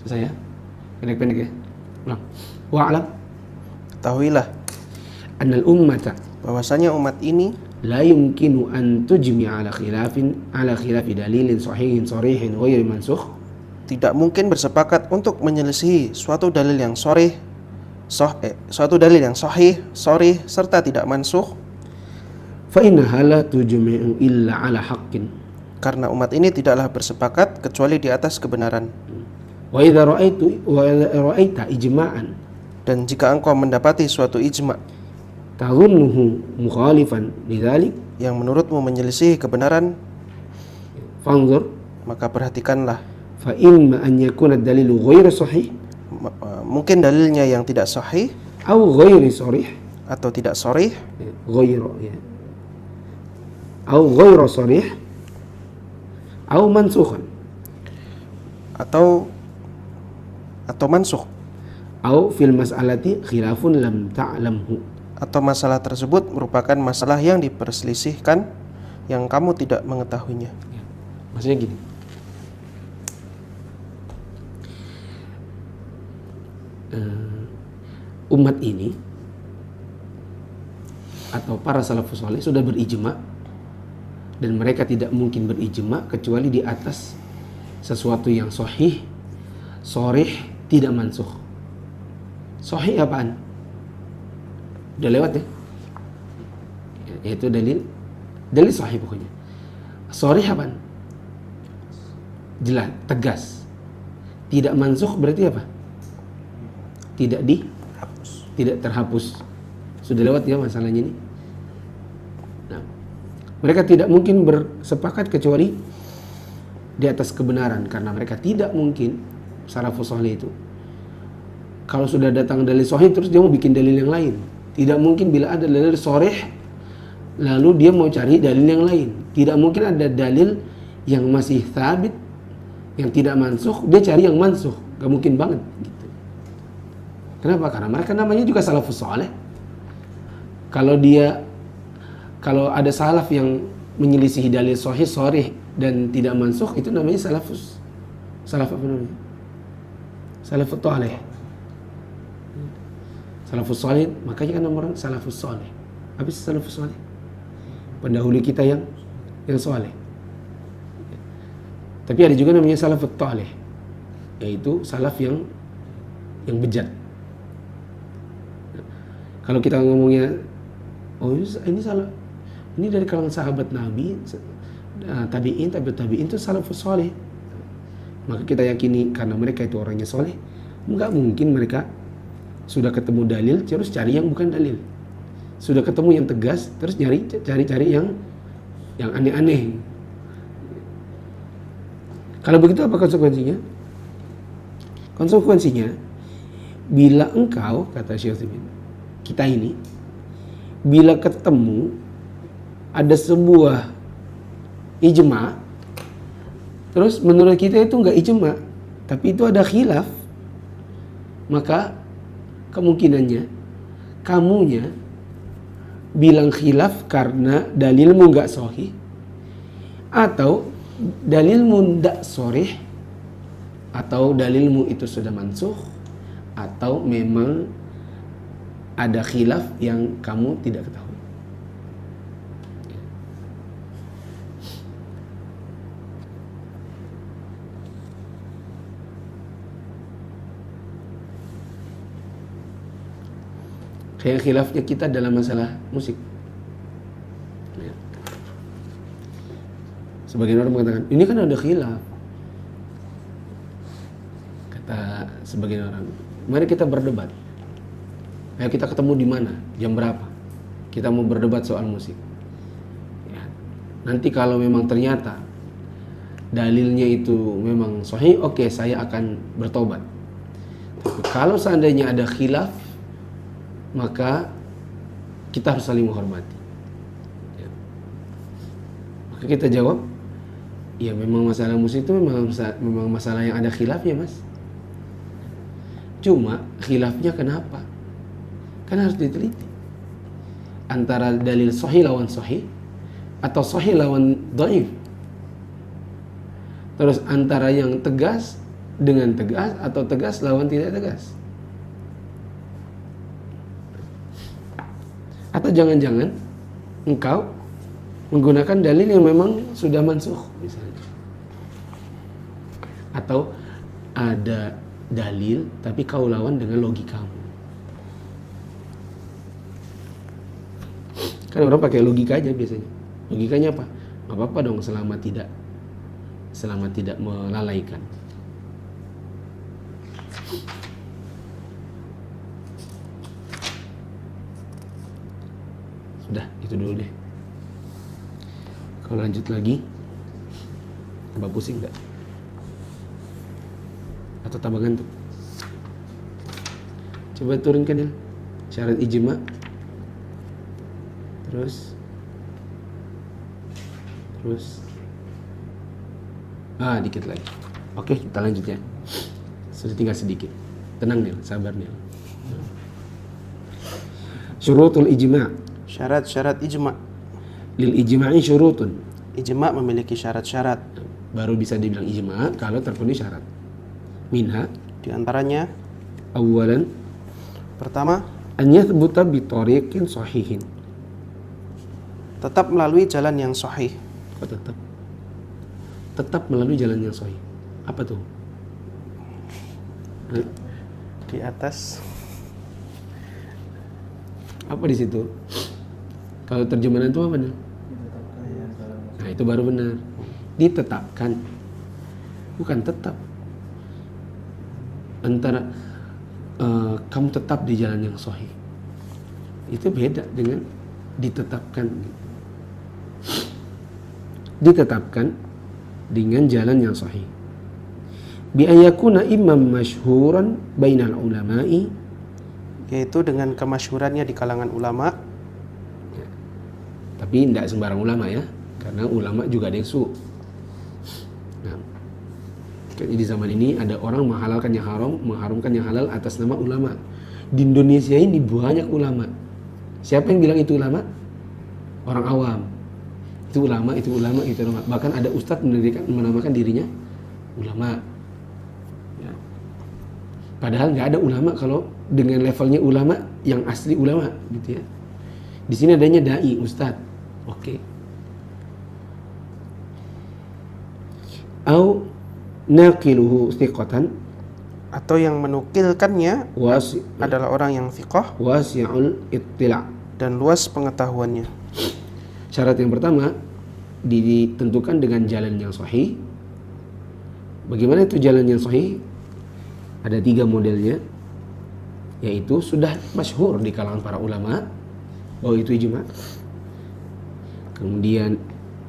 saya pendek-pendek ya. Ulang. Wa'lam, ketahuilah anna al-ummata, bahwasanya umat ini la yumkinu an tujmi'a ala khilafi dalilin sahihin sarihin ghairi mansukh, tidak mungkin bersepakat untuk menyelisihi suatu dalil yang sahih, serta tidak mansukh. Fa innaha la tujmi'u illa ala haqqin, karena umat ini tidaklah bersepakat kecuali di atas kebenaran. Wa idza ra'aita ijma'an, dan jika engkau mendapati suatu ijma' tadhunnuhu mukhalifan lidzalik, yang menurutmu menyelisihi kebenaran, fanzur, maka perhatikanlah. Fa imma an yakuna ad-dalilu ghairu sahih, mungkin dalilnya yang tidak sahih, atau ghairu sarih, atau tidak sharih, ghairu ya, atau ghairu sarih, atau mansukhan, atau mansukh, atau fil mas'alati khilafun lam ta'lamhu, atau masalah tersebut merupakan masalah yang diperselisihkan yang kamu tidak mengetahuinya. Ya. Maksudnya gini, umat ini atau para salafus saleh sudah berijma, dan mereka tidak mungkin berijma kecuali di atas sesuatu yang sahih, sharih, tidak mansukh. Sahih apaan? Udah lewat ya? Yaitu dalil sahih pokoknya. Sharih apaan? Jelas, tegas. Tidak mansukh berarti apa? Tidak tidak terhapus. Sudah lewat ya masalahnya ini. Nah, mereka tidak mungkin bersepakat kecuali di atas kebenaran, karena mereka tidak mungkin salafus saleh itu kalau sudah datang dalil sahih terus dia mau bikin dalil yang lain. Tidak mungkin bila ada dalil sharih lalu dia mau cari dalil yang lain. Tidak mungkin ada dalil yang masih thabit, yang tidak mansukh, dia cari yang mansukh. Gak mungkin banget gitu. Kenapa? Karena mereka namanya juga salafus saleh. Kalau ada salaf yang menyelisihi dalil sahih sharih dan tidak mansukh, itu namanya salaf apa namanya? Salafut saleh. Salafus saleh, makanya kan orang salafus saleh. Apa sih salafus saleh? Pendahulu kita yang saleh. Tapi ada juga namanya salafut saleh, yaitu salaf yang bejat. Kalau kita ngomongnya, oh ini salah, ini dari kalangan sahabat Nabi, tabi'in itu salafus saleh. Maka kita yakini karena mereka itu orangnya soleh, nggak mungkin mereka sudah ketemu dalil terus cari yang bukan dalil, sudah ketemu yang tegas terus cari yang aneh-aneh. Kalau begitu apa konsekuensinya? Konsekuensinya bila engkau, kata Syekh Utsaimin, kita ini bila ketemu ada sebuah ijma, terus menurut kita itu enggak ijma, tapi itu ada khilaf, maka kemungkinannya kamunya bilang khilaf karena dalilmu enggak sahih, atau dalilmu enggak sharih, atau dalilmu itu sudah mansukh, atau memang ada khilaf yang kamu tidak ketahui. Kayak khilafnya kita dalam masalah musik. Sebagian orang mengatakan, ini kan ada khilaf. Kata sebagian orang, mari kita berdebat. Ayo kita ketemu di mana, jam berapa. Kita mau berdebat soal musik. Ya. Nanti kalau memang ternyata dalilnya itu memang sahih, oke, saya akan bertobat. Tapi kalau seandainya ada khilaf, maka kita harus saling menghormati. Ya. Maka kita jawab, ya memang masalah musik itu memang masalah yang ada khilafnya, Mas. Cuma khilafnya kenapa? Kan harus diteliti. Antara dalil sahih lawan sahih, atau sahih lawan dhaif. Terus antara yang tegas dengan tegas, atau tegas lawan tidak tegas. Atau jangan-jangan engkau menggunakan dalil yang memang sudah mansukh misalnya. Atau ada dalil tapi kau lawan dengan logikamu. Kan orang pakai logika aja biasanya. Logikanya apa? Gak apa-apa dong selama tidak melalaikan. Sudah, itu dulu deh. Kalau lanjut lagi, tambah pusing gak? Atau tambah ngantuk? Coba turunkan ya syarat ijma. Terus dikit lagi. Oke, kita lanjut ya. Sudah tinggal sedikit. Tenang Nil, sabar Nil. Syurutul ijma'. Syarat-syarat ijma'. Lil ijma'i syurutun. Ijma' memiliki syarat-syarat. Baru bisa dibilang ijma' kalau terpenuhi syarat. Minha, Di antaranya, awalan, pertama, an yathbuta bi tariqin sahihin. tetap melalui jalan yang sahih. Oh, tetap melalui jalan yang sahih. Apa tuh? Di atas. Apa di situ? Kalau terjemahan itu apa nih? Nah, itu baru benar. Ditetapkan. Bukan tetap. Antara kamu tetap di jalan yang sahih. Itu beda dengan ditetapkan. Ditetapkan dengan jalan yang sahih. Bi ayakuna imam masyhuran bainal ulama'i, yaitu dengan kemasyhurannya di kalangan ulama. ya. Tapi tidak sembarang ulama ya, karena ulama juga ada yang su. Nah, di zaman ini ada orang menghalalkan yang haram, mengharamkan yang halal atas nama ulama. Di Indonesia ini banyak ulama. Siapa yang bilang itu ulama? Orang awam. Itu ulama, itu ulama, itu ulama. Bahkan ada ustadz menamakan dirinya ulama. Ya. Padahal nggak ada ulama kalau dengan levelnya ulama yang asli ulama, gitu ya. Di sini adanya dai, ustadz. Oke. Au naqiluhu thiqatan, Atau yang menukilkannya adalah orang yang thiqah wasi'ul ittila'. dan luas pengetahuannya. Syarat yang pertama ditentukan dengan jalan yang sahih. Bagaimana itu jalan yang sahih? Ada 3 modelnya, yaitu sudah masyhur di kalangan para ulama bahwa itu ijma. Kemudian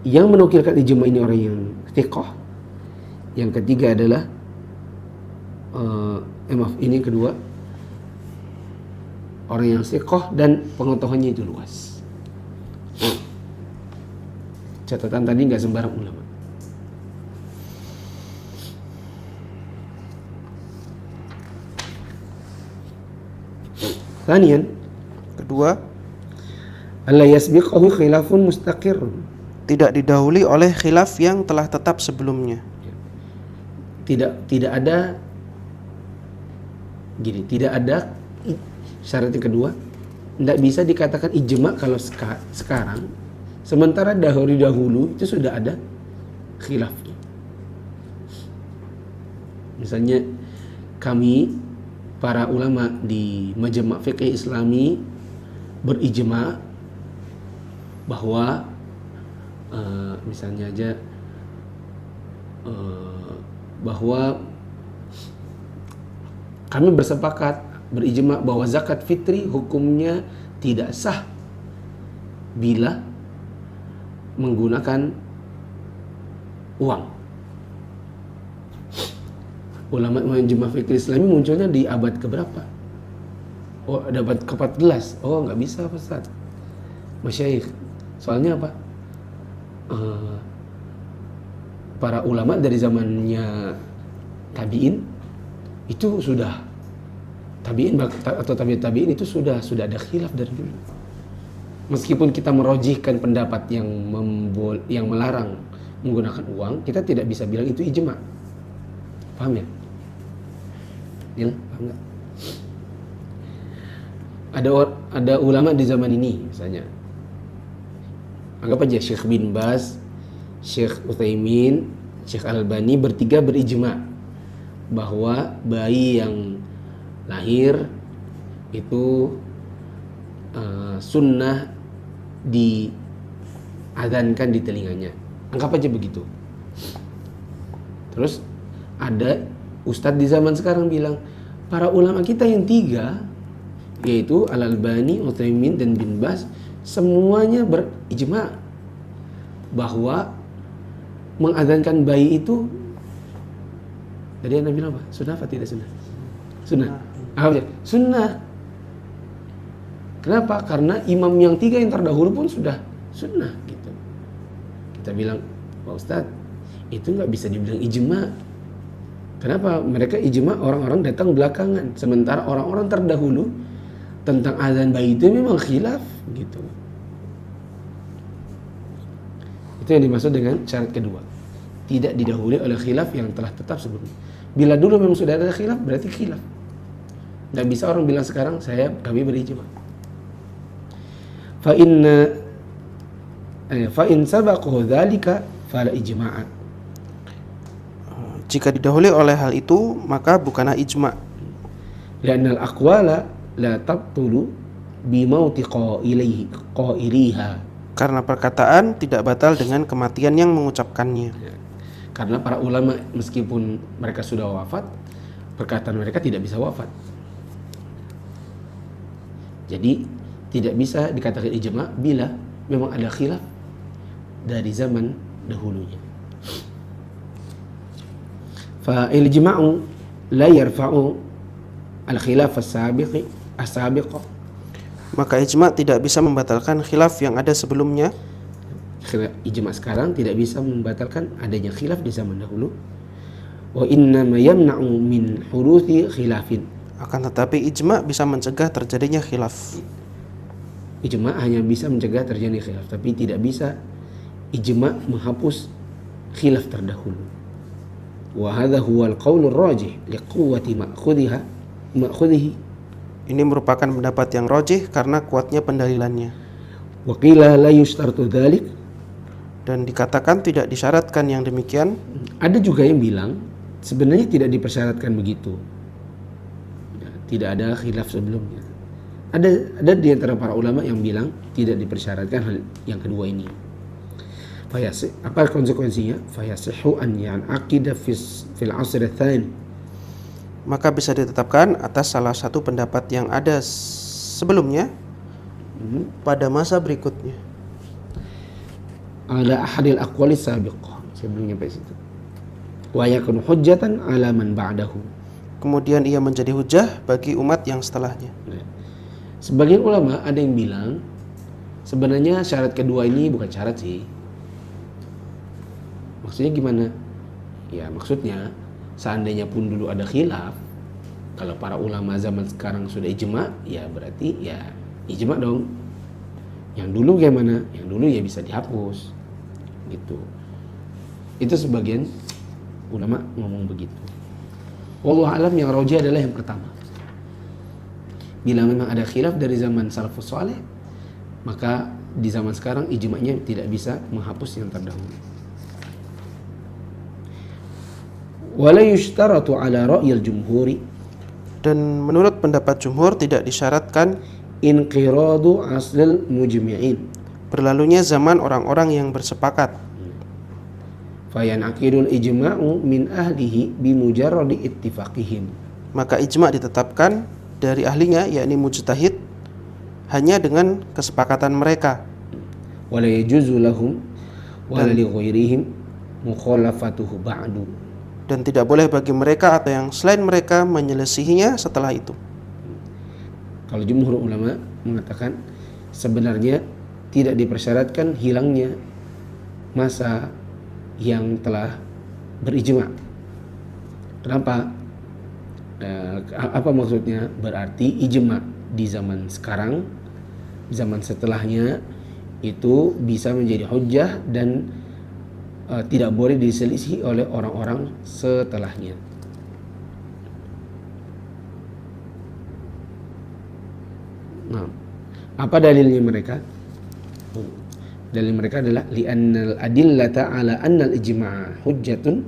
yang menukilkan ijma ini orang yang thiqah. Yang ketiga adalah ini yang kedua, orang yang thiqah dan pengetahuannya itu luas. Catatan tadi nggak sembarang ulama. Thaniyan, Kedua, alla yasbiqahu khilafun mustaqir. tidak didahului oleh khilaf yang telah tetap sebelumnya. Tidak ada gini, tidak ada syarat yang kedua, tidak bisa dikatakan ijma kalau sekarang, sementara dahulu itu sudah ada khilafnya. Misalnya kami para ulama di Majma' Fiqih Islami berijma bahwa misalnya aja bahwa kami bersepakat berijma bahwa zakat fitri hukumnya tidak sah bila menggunakan uang. Ulama Majma' Fiqih Islami munculnya di abad keberapa? Oh, ada abad ke-14. Oh, nggak bisa Ustaz. Masyayikh. Soalnya apa? Para ulama dari zamannya tabi'in itu sudah tabi'in atau tabi'in itu sudah ada khilaf dari dulu. Meskipun kita merojihkan pendapat yang melarang menggunakan uang, kita tidak bisa bilang itu ijma. Paham ya? Paham nggak? Ada ulama di zaman ini, misalnya, anggap aja Syekh bin Baz, Syekh Utsaimin, Syekh Al-Albani bertiga berijma bahwa bayi yang lahir itu sunnah diadzankan di telinganya. Anggap aja begitu. Terus ada ustadz di zaman sekarang bilang para ulama kita yang 3, yaitu Al-Albani, Utsaimin dan bin Baz, semuanya berijma bahwa mengadzankan bayi itu, tadi Anda bilang apa? Sunnah apa tidak sunnah? Sunnah. Sunnah. Kenapa? Karena imam yang 3 yang terdahulu pun sudah sunnah gitu. Kita bilang, Pak Ustadz, itu nggak bisa dibilang ijma. Kenapa? Mereka ijma orang-orang datang belakangan, sementara orang-orang terdahulu tentang azan bayi itu memang khilaf gitu. Itu yang dimaksud dengan syarat kedua. Tidak didahului oleh khilaf yang telah tetap sebelumnya. Bila dulu memang sudah ada khilaf, berarti khilaf. Tidak bisa orang bilang sekarang kami berijma. Fa in sabaqahu dzalika fala ijma'a. Jika didahului oleh hal itu, maka bukanlah ijma'. Li'anna al-aqwala la tabtulu bi mauti qailiha. Karena perkataan tidak batal dengan kematian yang mengucapkannya. Karena para ulama meskipun mereka sudah wafat, perkataan mereka tidak bisa wafat. Jadi tidak bisa dikatakan ijma bila memang ada khilaf dari zaman dahulunya. Fa ijma'u la yarfa'u al-khilaf as-sabiq. Maka ijma tidak bisa membatalkan khilaf yang ada sebelumnya. Ijma sekarang tidak bisa membatalkan adanya khilaf di zaman dahulu. Wa inna ma yamna'u min huruthi khilafin. Akan tetapi ijma bisa mencegah terjadinya khilaf. Ijma hanya bisa mencegah terjadi khilaf, tapi tidak bisa ijma menghapus khilaf terdahulu. Wa hadha huwa al-qaul ar-rajih liquwwati ma'khudhihi. Ini merupakan pendapat yang rajih karena kuatnya pendalilannya. Wa qila la yushtaratu dzalik. Dan dikatakan tidak disyaratkan yang demikian. Ada juga yang bilang sebenarnya tidak dipersyaratkan begitu. Tidak ada khilaf sebelumnya. Ada di antara para ulama yang bilang tidak dipersyaratkan hal yang kedua ini. Apa konsekuensinya? Fayasihu an yan'aqida fil 'asr ats-tsani. Maka bisa ditetapkan atas salah satu pendapat yang ada sebelumnya pada masa berikutnya. Ala ahadil aqwali sabiqah. Sebelum nyampe situ. Wa yakunu hujjatan ala man ba'dahu. Kemudian ia menjadi hujah bagi umat yang setelahnya. Sebagian ulama ada yang bilang sebenarnya syarat kedua ini bukan syarat sih. Maksudnya gimana? Ya maksudnya seandainya pun dulu ada khilaf, kalau para ulama zaman sekarang sudah ijma, ya berarti ya ijma dong. Yang dulu gimana? Yang dulu ya bisa dihapus. Gitu. Itu sebagian ulama ngomong begitu. Wallahu alam, yang rajih adalah yang pertama. Bila memang ada khilaf dari zaman salafus saleh, maka di zaman sekarang ijma'nya tidak bisa menghapus yang terdahulu. Wala yushtaratu ala ra'yil jumhuri. Dan menurut pendapat jumhur tidak disyaratkan inqiradu aslil mujmi'in, berlalunya zaman orang-orang yang bersepakat. Fayanaqidul ijma'u min ahlihi bimujarradi ittifaqihim. Maka ijma' ditetapkan dari ahlinya, yakni mujtahid, hanya dengan kesepakatan mereka. Wala yajuzu lahum wala li ghairihim mukhalafatuhu ba'du. Dan tidak boleh bagi mereka atau yang selain mereka menyelisihinya setelah itu. Kalau jumhur ulama mengatakan sebenarnya tidak dipersyaratkan hilangnya masa yang telah berijma. Kenapa? Apa maksudnya? Berarti ijma di zaman sekarang, zaman setelahnya itu bisa menjadi hujjah dan tidak boleh diselisih oleh orang-orang setelahnya. Nah, apa dalilnya mereka? Dalil mereka adalah li'annal adillata ala annal ijma'a hujjatun,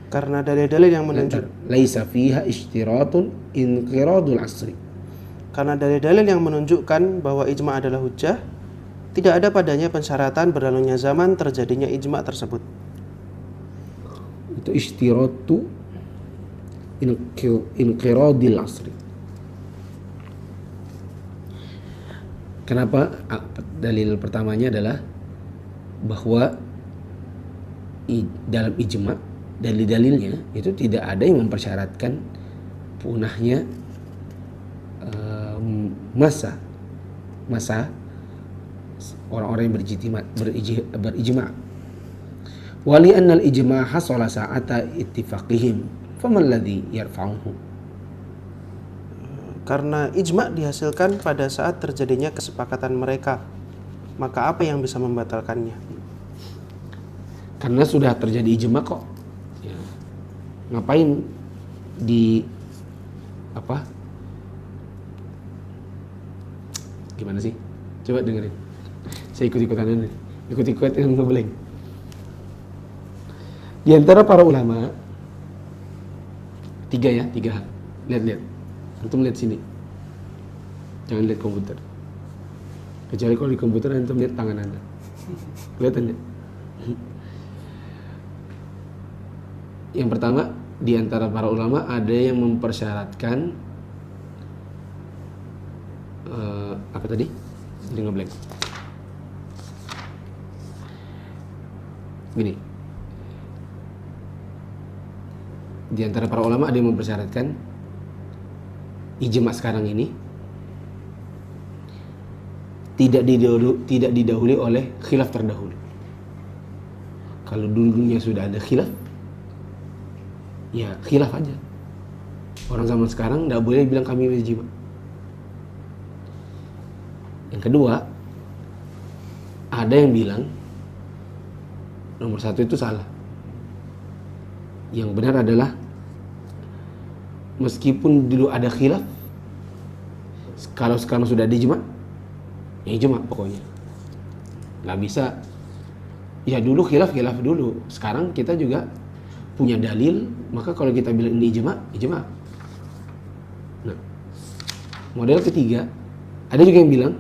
karena dalil-dalil yang menunjuk laisa fiha ishtiratun inqiradul asri. Karena dalil-dalil yang menunjukkan bahwa ijma' adalah hujjah, tidak ada padanya pensyaratan berlalunya zaman terjadinya ijma' tersebut. Itu ishtiratu inqiradil asri. Kenapa? Dalil pertamanya adalah bahwa dalam ijma' dalil-dalilnya itu tidak ada yang mempersyaratkan punahnya masa orang-orang yang berijma'. Wali annal ijma' hasala sa'ata ittifaqihim faman alladhi yarfa'uhu. Karena ijma' dihasilkan pada saat terjadinya kesepakatan mereka, maka apa yang bisa membatalkannya? Karena sudah terjadi ijma' kok. Ya. Ngapain di apa? Gimana sih? Coba dengerin. Saya ikut-ikutan ini. Ikut-ikutan ngeblank. Di antara para ulama tiga hal. Lihat. Antum lihat sini. Jangan lihat komputer. Kecuali kalau di komputer antum lihat tangan Anda. Kelihatan ya? Yang pertama, di antara para ulama ada yang mempersyaratkan apa tadi? Dengan blank. Gini. Di antara para ulama ada yang mempersyaratkan ijma sekarang ini tidak didahului oleh khilaf terdahulu. Kalau dulunya sudah ada khilaf, ya khilaf aja. Orang zaman sekarang tidak boleh bilang kami ijma. Yang kedua, ada yang bilang nomor satu itu salah. Yang benar adalah meskipun dulu ada khilaf, kalau sekarang sudah ada ijma, ya ijma pokoknya. Nggak bisa, ya dulu khilaf dulu. Sekarang kita juga punya dalil, maka kalau kita bilang ini ijma. Nah, model ketiga, ada juga yang bilang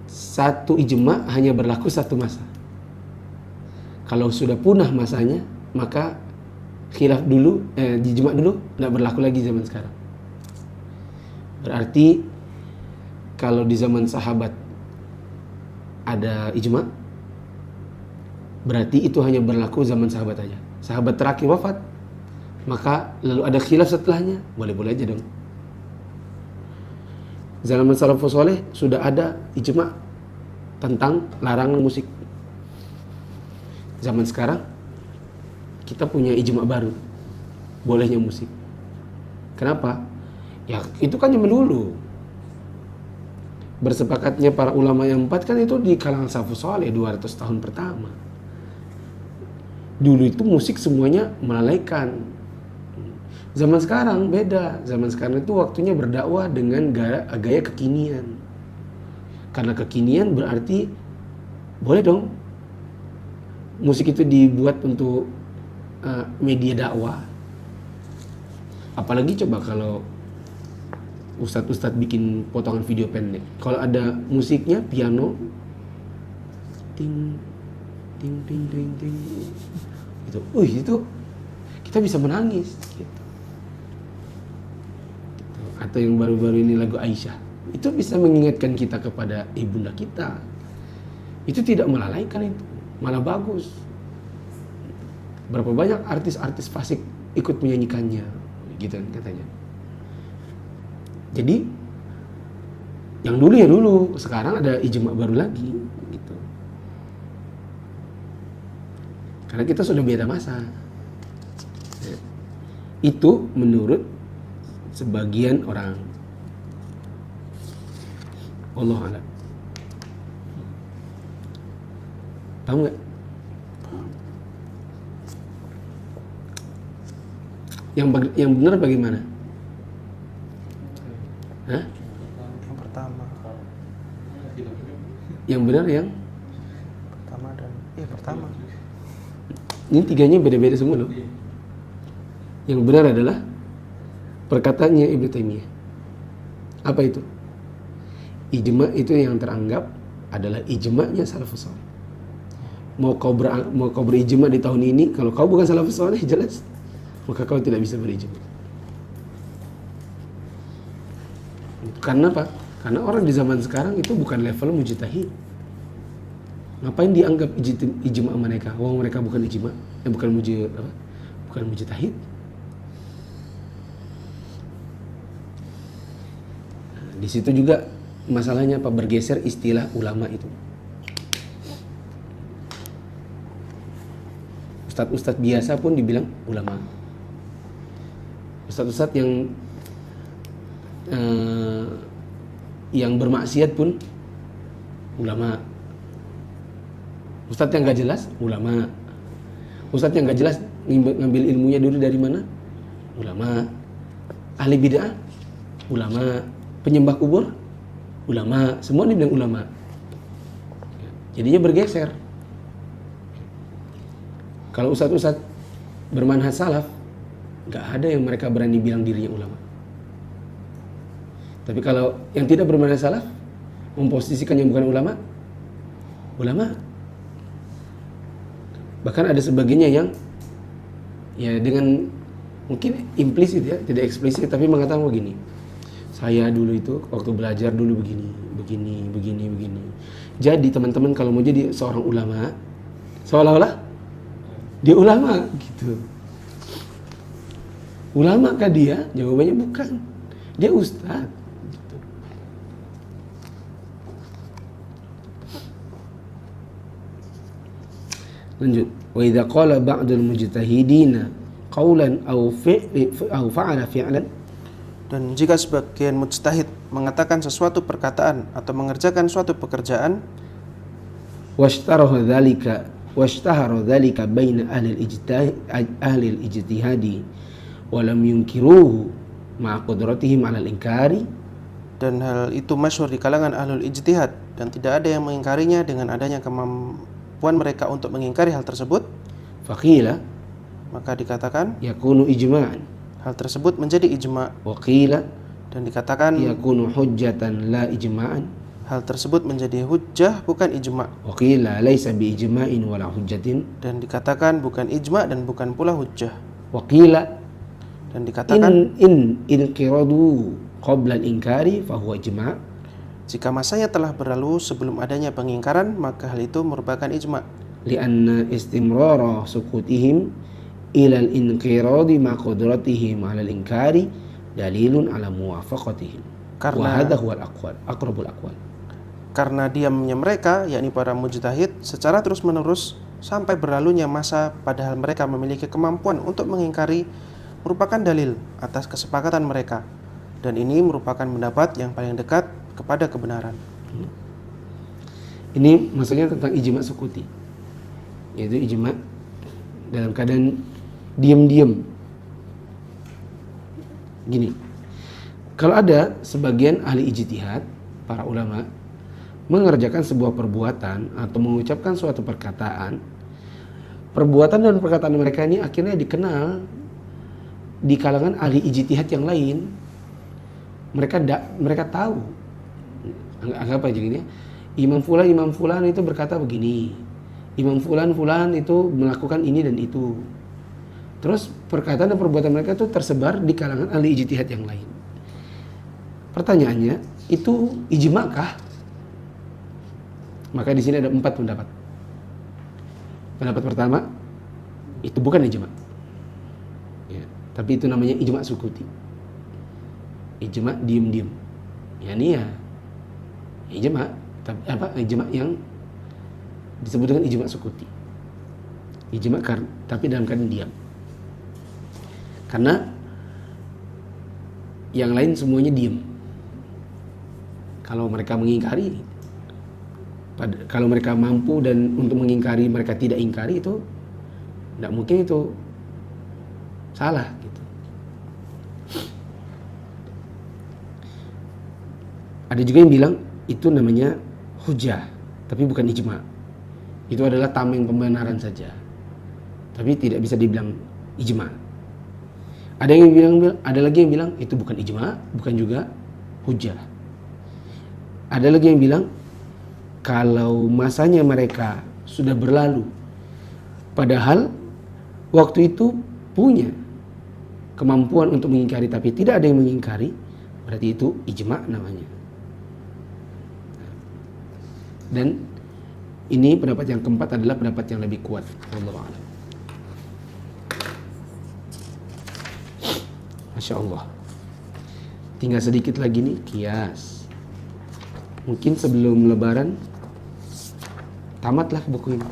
satu ijma hanya berlaku satu masa. Kalau sudah punah masanya, maka khilaf dulu, ijma dulu nggak berlaku lagi zaman sekarang. Berarti kalau di zaman sahabat ada ijma, berarti itu hanya berlaku zaman sahabat aja. Sahabat terakhir wafat, maka lalu ada khilaf setelahnya, boleh-boleh aja dong. Zaman salafus saleh sudah ada ijma tentang larangan musik. Zaman sekarang kita punya ijma baru, bolehnya musik. Kenapa? Ya itu kan zaman dulu. Bersepakatnya para ulama yang 4 kan itu di kalangan salafus saleh 200 tahun pertama. Dulu itu musik semuanya melalaikan. Zaman sekarang beda. Zaman sekarang itu waktunya berdakwah dengan gaya kekinian. Karena kekinian berarti boleh dong musik itu dibuat untuk media dakwah. Apalagi coba kalau ustadz bikin potongan video pendek, kalau ada musiknya piano ting ting ting ting ting gitu, itu kita bisa menangis gitu. Atau yang baru-baru ini lagu Aisyah, itu bisa mengingatkan kita kepada ibunda kita. Itu tidak melalaikan, itu malah bagus. Berapa banyak artis-artis fasik ikut menyanyikannya gitu kan katanya. Jadi yang dulu ya dulu, sekarang ada ijma baru lagi gitu. Karena kita sudah beda masa. Itu menurut sebagian orang. Allah a'lam. Tahu nggak? Yang benar bagaimana? Hah? Yang pertama. Yang benar yang? Pertama dan pertama. Ini tiganya beda-beda semua loh. Yang benar adalah perkataannya Ibnu Taimiyah. Apa itu? Ijma itu yang teranggap adalah ijma'nya salafus saleh. Mau kau berijma di tahun ini, kalau kau bukan salafus saleh jelas, maka kau tidak bisa berijma. Karena apa? Karena orang di zaman sekarang itu bukan level mujtahid. Ngapain dianggap ijma mereka? Wah, mereka bukan ijma, bukan mujtahid. Nah, di situ juga masalahnya apa? Bergeser istilah ulama itu. Ustadz biasa pun dibilang ulama. Ustadz yang bermaksiat pun ulama. Ustadz yang gak jelas ulama. Ustadz yang gak jelas ngambil ilmunya dulu dari mana? Ulama. Ahli bid'ah ulama. Penyembah kubur ulama. Semua dibilang ulama. Jadinya bergeser. Kalau ustadz bermanhaj salaf, gak ada yang mereka berani bilang dirinya ulama. Tapi kalau yang tidak bermanhaj salaf, memposisikan yang bukan ulama. Bahkan ada sebagiannya yang ya dengan mungkin implisit ya, tidak eksplisit, tapi mengatakan begini. Saya dulu itu waktu belajar dulu begini. Jadi teman-teman kalau mau jadi seorang ulama, seolah-olah dia ulama gitu. Ulama kah dia? Jawabannya bukan. Dia ustaz. Gitu. Lanjut. Wa idza qala ba'dul mujtahidina qawlan aw fa'ala fi'lan. Dan jika sebagian mujtahid mengatakan sesuatu perkataan atau mengerjakan suatu pekerjaan, washtahara dzalika baina ahli al-ijtihadi wa lam yunkiruhu ma'a qudratihim 'ala al-inkari, dan hal itu masyhur di kalangan ahlul ijtihad dan tidak ada yang mengingkarinya dengan adanya kemampuan mereka untuk mengingkari hal tersebut, faqila maka dikatakan yakunu ijma'an, hal tersebut menjadi ijma', wa qila dan dikatakan yakunu hujjatan la ijma'an, hal tersebut menjadi hujjah bukan ijma', wa qila laisa bi ijma'in wala hujjatin, dan dikatakan bukan ijma' dan bukan pula hujjah, wa qila dan dikatakan in inqiradu qabla al-inkari fa huwa ijma', jika masanya telah berlalu sebelum adanya pengingkaran maka hal itu merupakan ijma', lianna istimrara sukutihim ila al-inqiradi ma qudratihim 'ala al-inkari dalilun 'ala muwafaqatihim. Wa hadha huwa al-aqwal, aqrabul aqwal. Karena diamnya mereka, yakni para mujtahid, secara terus-menerus sampai berlalunya masa padahal mereka memiliki kemampuan untuk mengingkari merupakan dalil atas kesepakatan mereka, dan ini merupakan pendapat yang paling dekat kepada kebenaran. Ini maksudnya tentang ijma' sukuti, yaitu ijma' dalam keadaan diam-diam. Gini, kalau ada sebagian ahli ijtihad, para ulama, mengerjakan sebuah perbuatan atau mengucapkan suatu perkataan, perbuatan dan perkataan mereka ini akhirnya dikenal di kalangan ahli ijtihad yang lain. Mereka tahu. Anggap aja gini ya. Imam Fulan itu berkata begini. Imam Fulan itu melakukan ini dan itu. Terus perkataan dan perbuatan mereka itu tersebar di kalangan ahli ijtihad yang lain. Pertanyaannya, itu ijma' kah? Maka di sini ada 4 pendapat. Pendapat pertama, itu bukan ijma'. Ya, tapi itu namanya ijma' sukuti. Ijma' diam-diam. Ya ijma', ijma' yang disebut dengan ijma' sukuti. Ijma' tapi dalam keadaan diam. Karena yang lain semuanya diam. Kalau mereka mengingkari, kalau mereka mampu dan untuk mengingkari mereka tidak ingkari, itu tidak mungkin itu salah gitu. Ada juga yang bilang itu namanya hujjah, tapi bukan ijma'. Itu adalah tameng pembenaran saja, tapi tidak bisa dibilang ijma'. Ada lagi yang bilang itu bukan ijma', bukan juga hujjah. Ada lagi yang bilang kalau masanya mereka sudah berlalu, padahal waktu itu punya kemampuan untuk mengingkari tapi tidak ada yang mengingkari, berarti itu ijma' namanya. Dan ini pendapat yang keempat adalah pendapat yang lebih kuat. Wallahu a'lam. Masya Allah. Tinggal sedikit lagi nih kias. Mungkin sebelum lebaran tamatlah buku ini.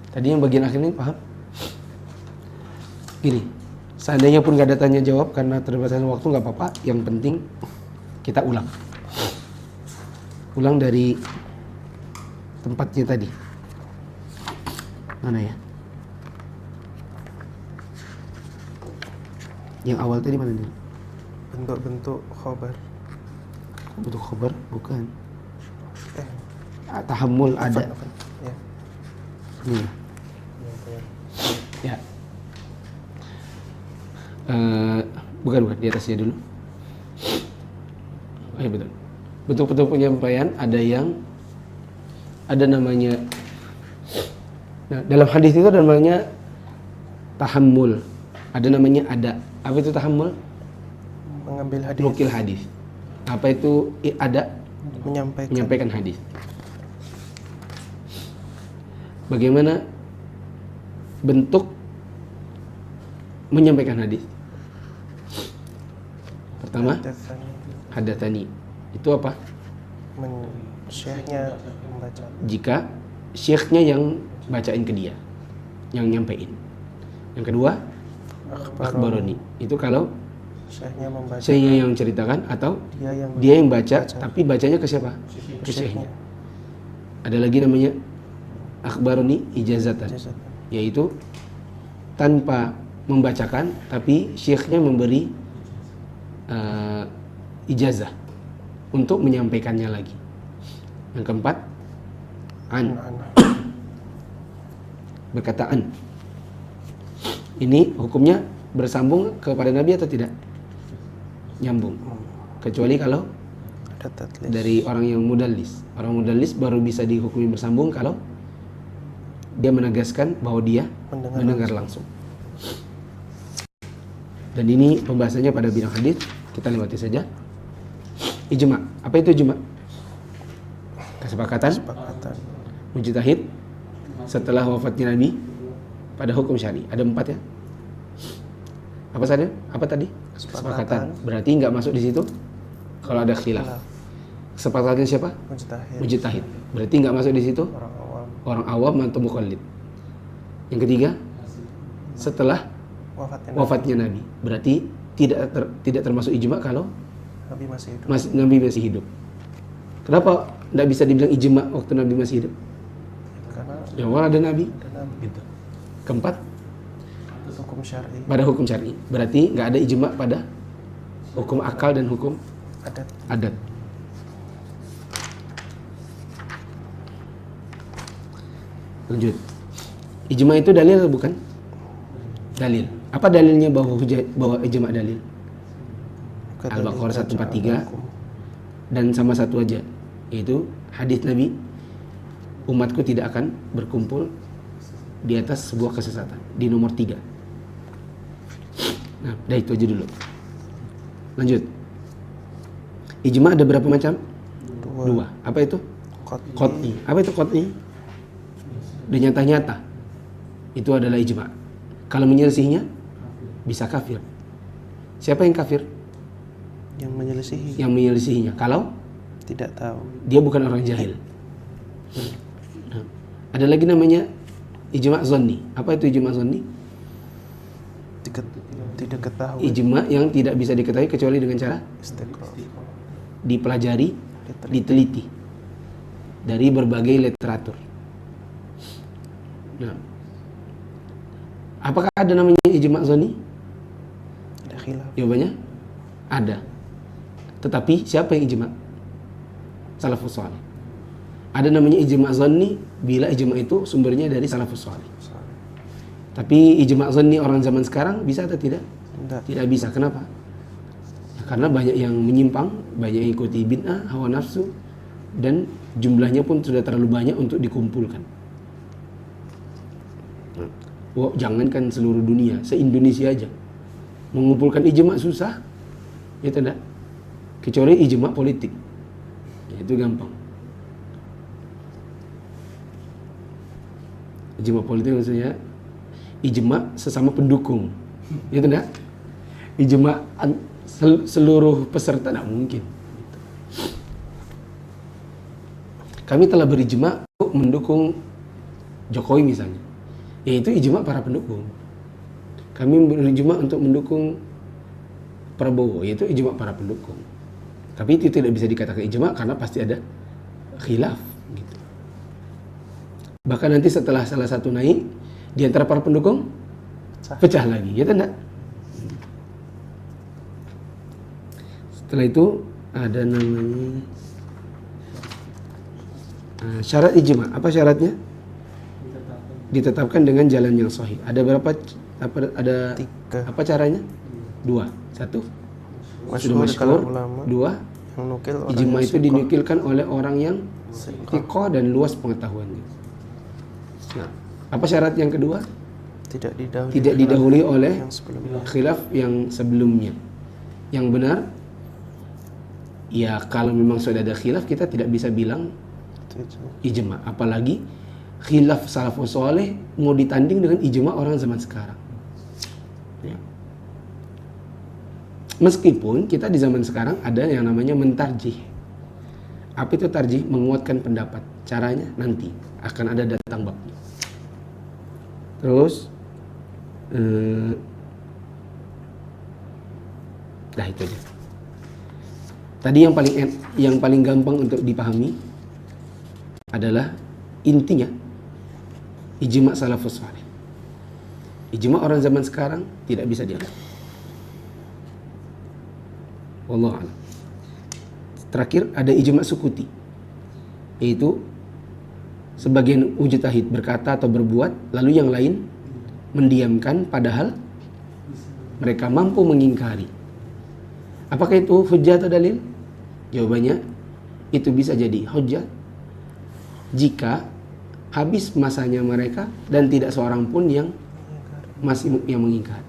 Tadi yang bagian akhir ini paham? Gini, seandainya pun gak ada tanya jawab karena terbatasnya waktu, gak apa-apa. Yang penting kita ulang dari tempatnya tadi. Mana ya? Yang awal tadi mana nih? Bentuk-bentuk khobar. Bentuk khobar? Bukan. Tahammul ada. Ya. Ini. Ya. Bukan di atasnya dulu. Oh ya betul. Bentuk-bentuk penyampaian ada namanya. Nah, dalam hadis itu ada namanya tahammul. Ada namanya ada. Apa itu tahammul? Mengambil hadis. Nukil hadis. Apa itu ada? Menyampaikan hadis. Bagaimana bentuk menyampaikan hadis? Pertama, hadatsani. Itu apa? Syekhnya membaca. Jika syekhnya yang bacain ke dia, yang nyampein. Yang kedua, akhbaroni. Itu kalau syekhnya yang ceritakan atau dia yang baca, tapi bacanya ke siapa? Ke syekhnya. Ada lagi namanya akhbaroni ijazatan, yaitu tanpa membacakan tapi syekhnya memberi ijazah untuk menyampaikannya lagi. Yang keempat, berkataan. Ini hukumnya bersambung kepada Nabi atau tidak? Nyambung. Kecuali kalau dari orang yang mudallis. Orang mudallis baru bisa dihukumi bersambung kalau dia menegaskan bahwa dia mendengar langsung. Dan ini pembahasannya pada bidang hadis, kita lewati saja. Ijma. Apa itu ijma? Kesepakatan mujtahid setelah wafatnya Nabi pada hukum syar'i. Ada 4 ya. Apa saja? Apa tadi? Kesepakatan. Berarti nggak masuk di situ kalau ada khilaf. Kesepakatannya siapa? Mujtahid. Berarti nggak masuk di situ orang awam atau muqallid. Yang ketiga, setelah wafatnya Nabi. Berarti tidak termasuk ijma kalau Nabi masih hidup. Kenapa tidak bisa dibilang ijma waktu Nabi masih hidup? Karena ya ada Nabi. Gitu. Keempat, pada hukum syar'i. Berarti nggak ada ijma pada hukum akal dan hukum adat. Lanjut. Ijma itu dalil atau bukan? Dalil. Apa dalilnya bahwa ijma dalil? Al-Baqarah 143 dan sama satu aja, yaitu hadis Nabi, umatku tidak akan berkumpul di atas sebuah kesesatan, di nomor 3. Nah, dah itu aja dulu. Lanjut. Ijma ada berapa macam? 2. Apa itu? Qat'i. Apa itu qat'i? Udah nyata-nyata. Itu adalah ijma. Kalau menyelisihinya bisa kafir. Siapa yang kafir? Yang menyelisihinya. Kalau tidak tahu, dia bukan orang jahil. Nah, ada lagi namanya ijma zanni. Apa itu ijma zanni? Tidak ketahui. Ijma yang tidak bisa diketahui kecuali dengan cara dipelajari, diteliti dari berbagai literatur. Nah, apakah ada namanya ijma zanni? Ada khilaf. Jawabannya ada. Tetapi siapa yang ijma? Salafus salih. Ada namanya ijma zanni bila ijma itu sumbernya dari salafus salih. Tapi ijma zanni orang zaman sekarang bisa atau tidak? Tidak bisa. Kenapa? Ya, karena banyak yang menyimpang, banyak yang ikuti bid'ah, hawa nafsu, dan jumlahnya pun sudah terlalu banyak untuk dikumpulkan. Wow, jangankan seluruh dunia, se-Indonesia aja mengumpulkan ijma susah, ya tidak? Kecuali ijma politik, ya, itu gampang. Ijma politik maksudnya ijma sesama pendukung, ya tidak? Ijma seluruh peserta tidak mungkin. Kami telah berijma untuk mendukung Jokowi misalnya, yaitu ijma para pendukung. Kami berijma untuk mendukung Prabowo, yaitu ijma para pendukung. Tapi itu tidak bisa dikatakan ijma karena pasti ada khilaf gitu. Bahkan nanti setelah salah satu naik di antara para pendukung pecah lagi, ya tidak? Setelah itu ada namanya syarat ijma. Apa syaratnya? Ditetapkan dengan jalan yang sahih. Ada berapa? Ada 3. Apa caranya? 2. 1, sudah masyhur. 2, ijma itu dinukilkan oleh orang yang thiqah dan luas pengetahuannya. Nah, apa syarat yang kedua? Tidak didahului oleh yang sebelumnya. khilaf yang sebelumnya. Yang benar, ya kalau memang sudah ada khilaf kita tidak bisa bilang ijma. Apalagi khilaf salafus soleh mau ditanding dengan ijma orang zaman sekarang. Ya. Meskipun kita di zaman sekarang ada yang namanya mentarjih. Apa itu tarjih? Menguatkan pendapat. Caranya nanti akan ada datang babnya. Terus dah itu aja. Tadi yang paling gampang untuk dipahami adalah intinya ijma salafus saleh. Ijma orang zaman sekarang tidak bisa dianggap. Wallahu a'lam. Terakhir ada ijma sukuti, yaitu sebagian mujtahid berkata atau berbuat lalu yang lain mendiamkan padahal mereka mampu mengingkari. Apakah itu hujjah atau dalil? Jawabannya itu bisa jadi hujjah jika habis masanya mereka dan tidak seorang pun yang masih yang mengingkari.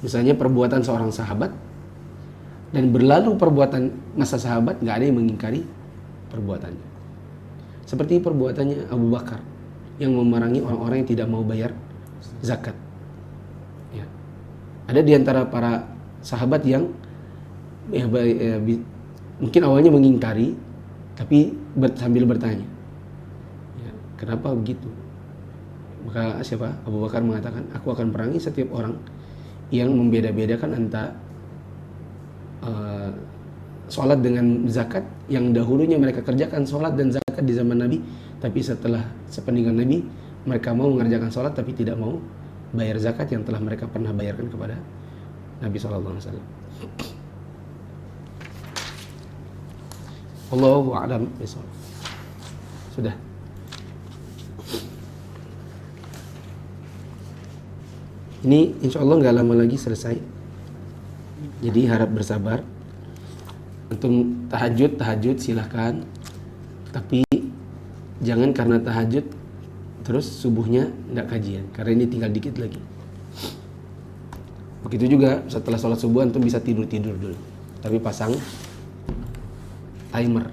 Misalnya perbuatan seorang sahabat dan berlalu perbuatan masa sahabat, nggak ada yang mengingkari perbuatannya. Seperti perbuatannya Abu Bakar yang memerangi orang-orang yang tidak mau bayar zakat. Ya. Ada di antara para sahabat yang mungkin awalnya mengingkari, tapi sambil bertanya, ya, kenapa begitu? Maka siapa? Abu Bakar mengatakan, aku akan perangi setiap orang yang membeda-bedakan antara sholat dengan zakat, yang dahulunya mereka kerjakan sholat dan zakat di zaman Nabi, tapi setelah sepeninggal Nabi mereka mau mengerjakan sholat tapi tidak mau bayar zakat yang telah mereka pernah bayarkan kepada Nabi SAW. Allahu a'lam bishawab. Sudah. Ini insya Allah nggak lama lagi selesai. Jadi harap bersabar. Untuk tahajud silahkan. Tapi jangan karena tahajud terus subuhnya nggak kajian, karena ini tinggal dikit lagi. Begitu juga setelah sholat subuh antum bisa tidur dulu, tapi pasang timer.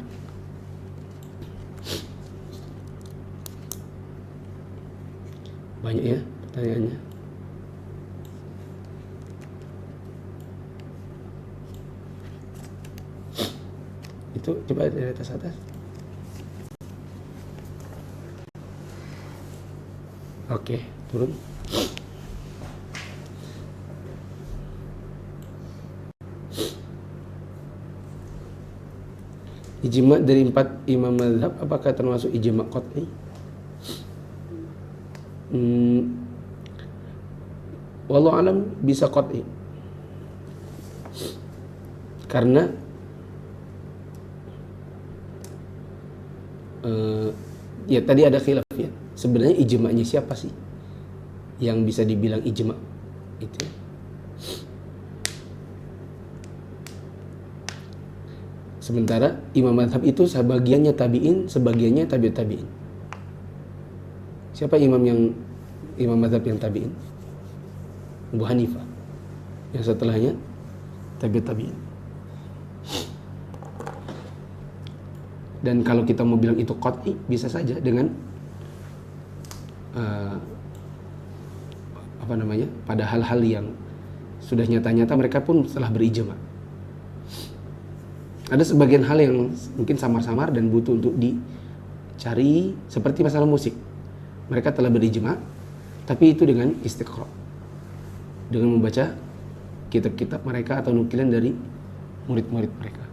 Banyak ya pertanyaannya. Itu coba dari atas. Oke, turun. Ijma dari 4 imam mazhab apakah termasuk ijma qat'i? Wallahu alam bisa qat'i. Karena ya tadi ada khilaf ya. Sebenarnya ijma'nya siapa sih yang bisa dibilang ijma' itu? Sementara imam mazhab itu sebagiannya tabi'in, sebagiannya tabi'ut tabi'in. Siapa imam mazhab yang tabi'in? Abu Hanifah. Yang setelahnya tabi'ut tabi'in. Dan kalau kita mau bilang itu qat'i, bisa saja dengan pada hal-hal yang sudah nyata-nyata mereka pun telah berijma. Ada sebagian hal yang mungkin samar-samar dan butuh untuk dicari, seperti masalah musik. Mereka telah berijma, tapi itu dengan istiqra', dengan membaca kitab-kitab mereka atau nukilan dari murid-murid mereka.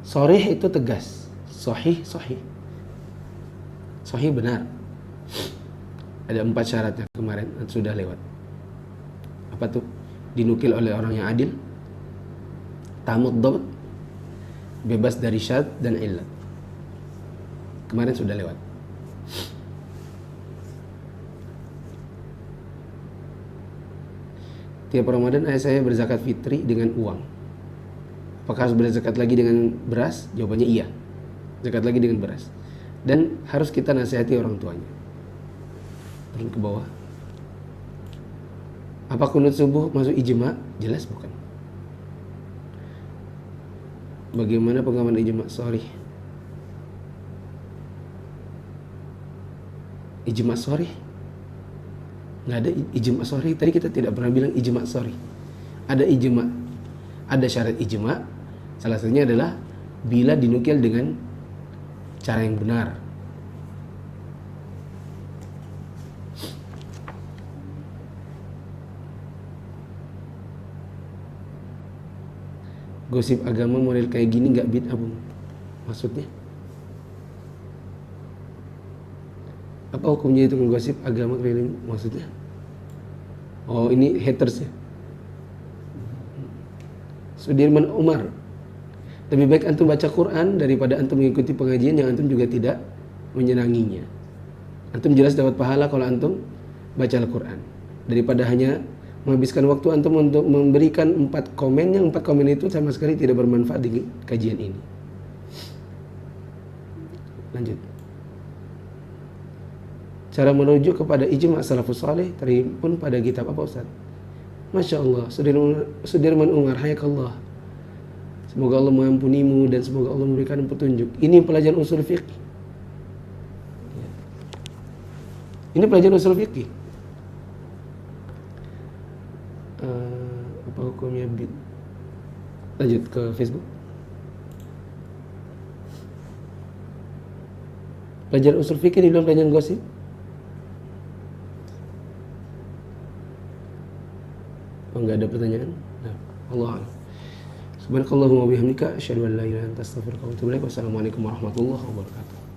Sharih itu tegas, sahih benar. Ada 4 syaratnya kemarin sudah lewat. Apa tuh? Dinukil oleh orang yang adil, tamud dhabt, bebas dari syadz dan illat. Kemarin sudah lewat. Tiap Ramadan ayah saya berzakat fitri dengan uang. Apakah harus berzakat lagi dengan beras? Jawabannya iya. zakat lagi dengan beras. Dan harus kita nasihati orang tuanya. Turun ke bawah. Apa kunut subuh masuk ijma? Jelas bukan. Bagaimana pengaman ijma sharih? Ijma sharih? Nggak ada ijma sharih. Tadi kita tidak pernah bilang ijma sharih. Ada ijma, ada syarat ijma. Salah satunya adalah bila dinukil dengan cara yang benar. Gosip agama model kayak gini nggak bid'ah, Bung? Maksudnya? Apa hukumnya itu menggosip agama kayak gini? Maksudnya? Oh, ini haters ya? Sudirman Umar, lebih baik antum baca Quran daripada antum mengikuti pengajian yang antum juga tidak menyenanginya. Antum jelas dapat pahala kalau antum baca Al-Quran daripada hanya menghabiskan waktu antum untuk memberikan 4 komen, yang 4 komen itu sama sekali tidak bermanfaat di kajian ini. Lanjut. Cara merujuk kepada ijma salafus saleh terhimpun pada kitab apa, Ustaz? Masya Allah, Sudirman Umar, hayakallah. Semoga Allah mengampunimu dan semoga Allah memberikan petunjuk. Ini pelajaran usul fiqh. Ini pelajaran usul fiqh. Apa hukumnya bid? Lanjut ke Facebook. Pelajaran usul fikih dibilang pelajaran gosip. Oh, enggak ada pertanyaan? Nah, Allah a'lam. Subhanakallahumma wa bihamdika asyhadu an la ilaha illa anta astaghfiruka wa atubu ilaik. Wassalamualaikum warahmatullahi wabarakatuh.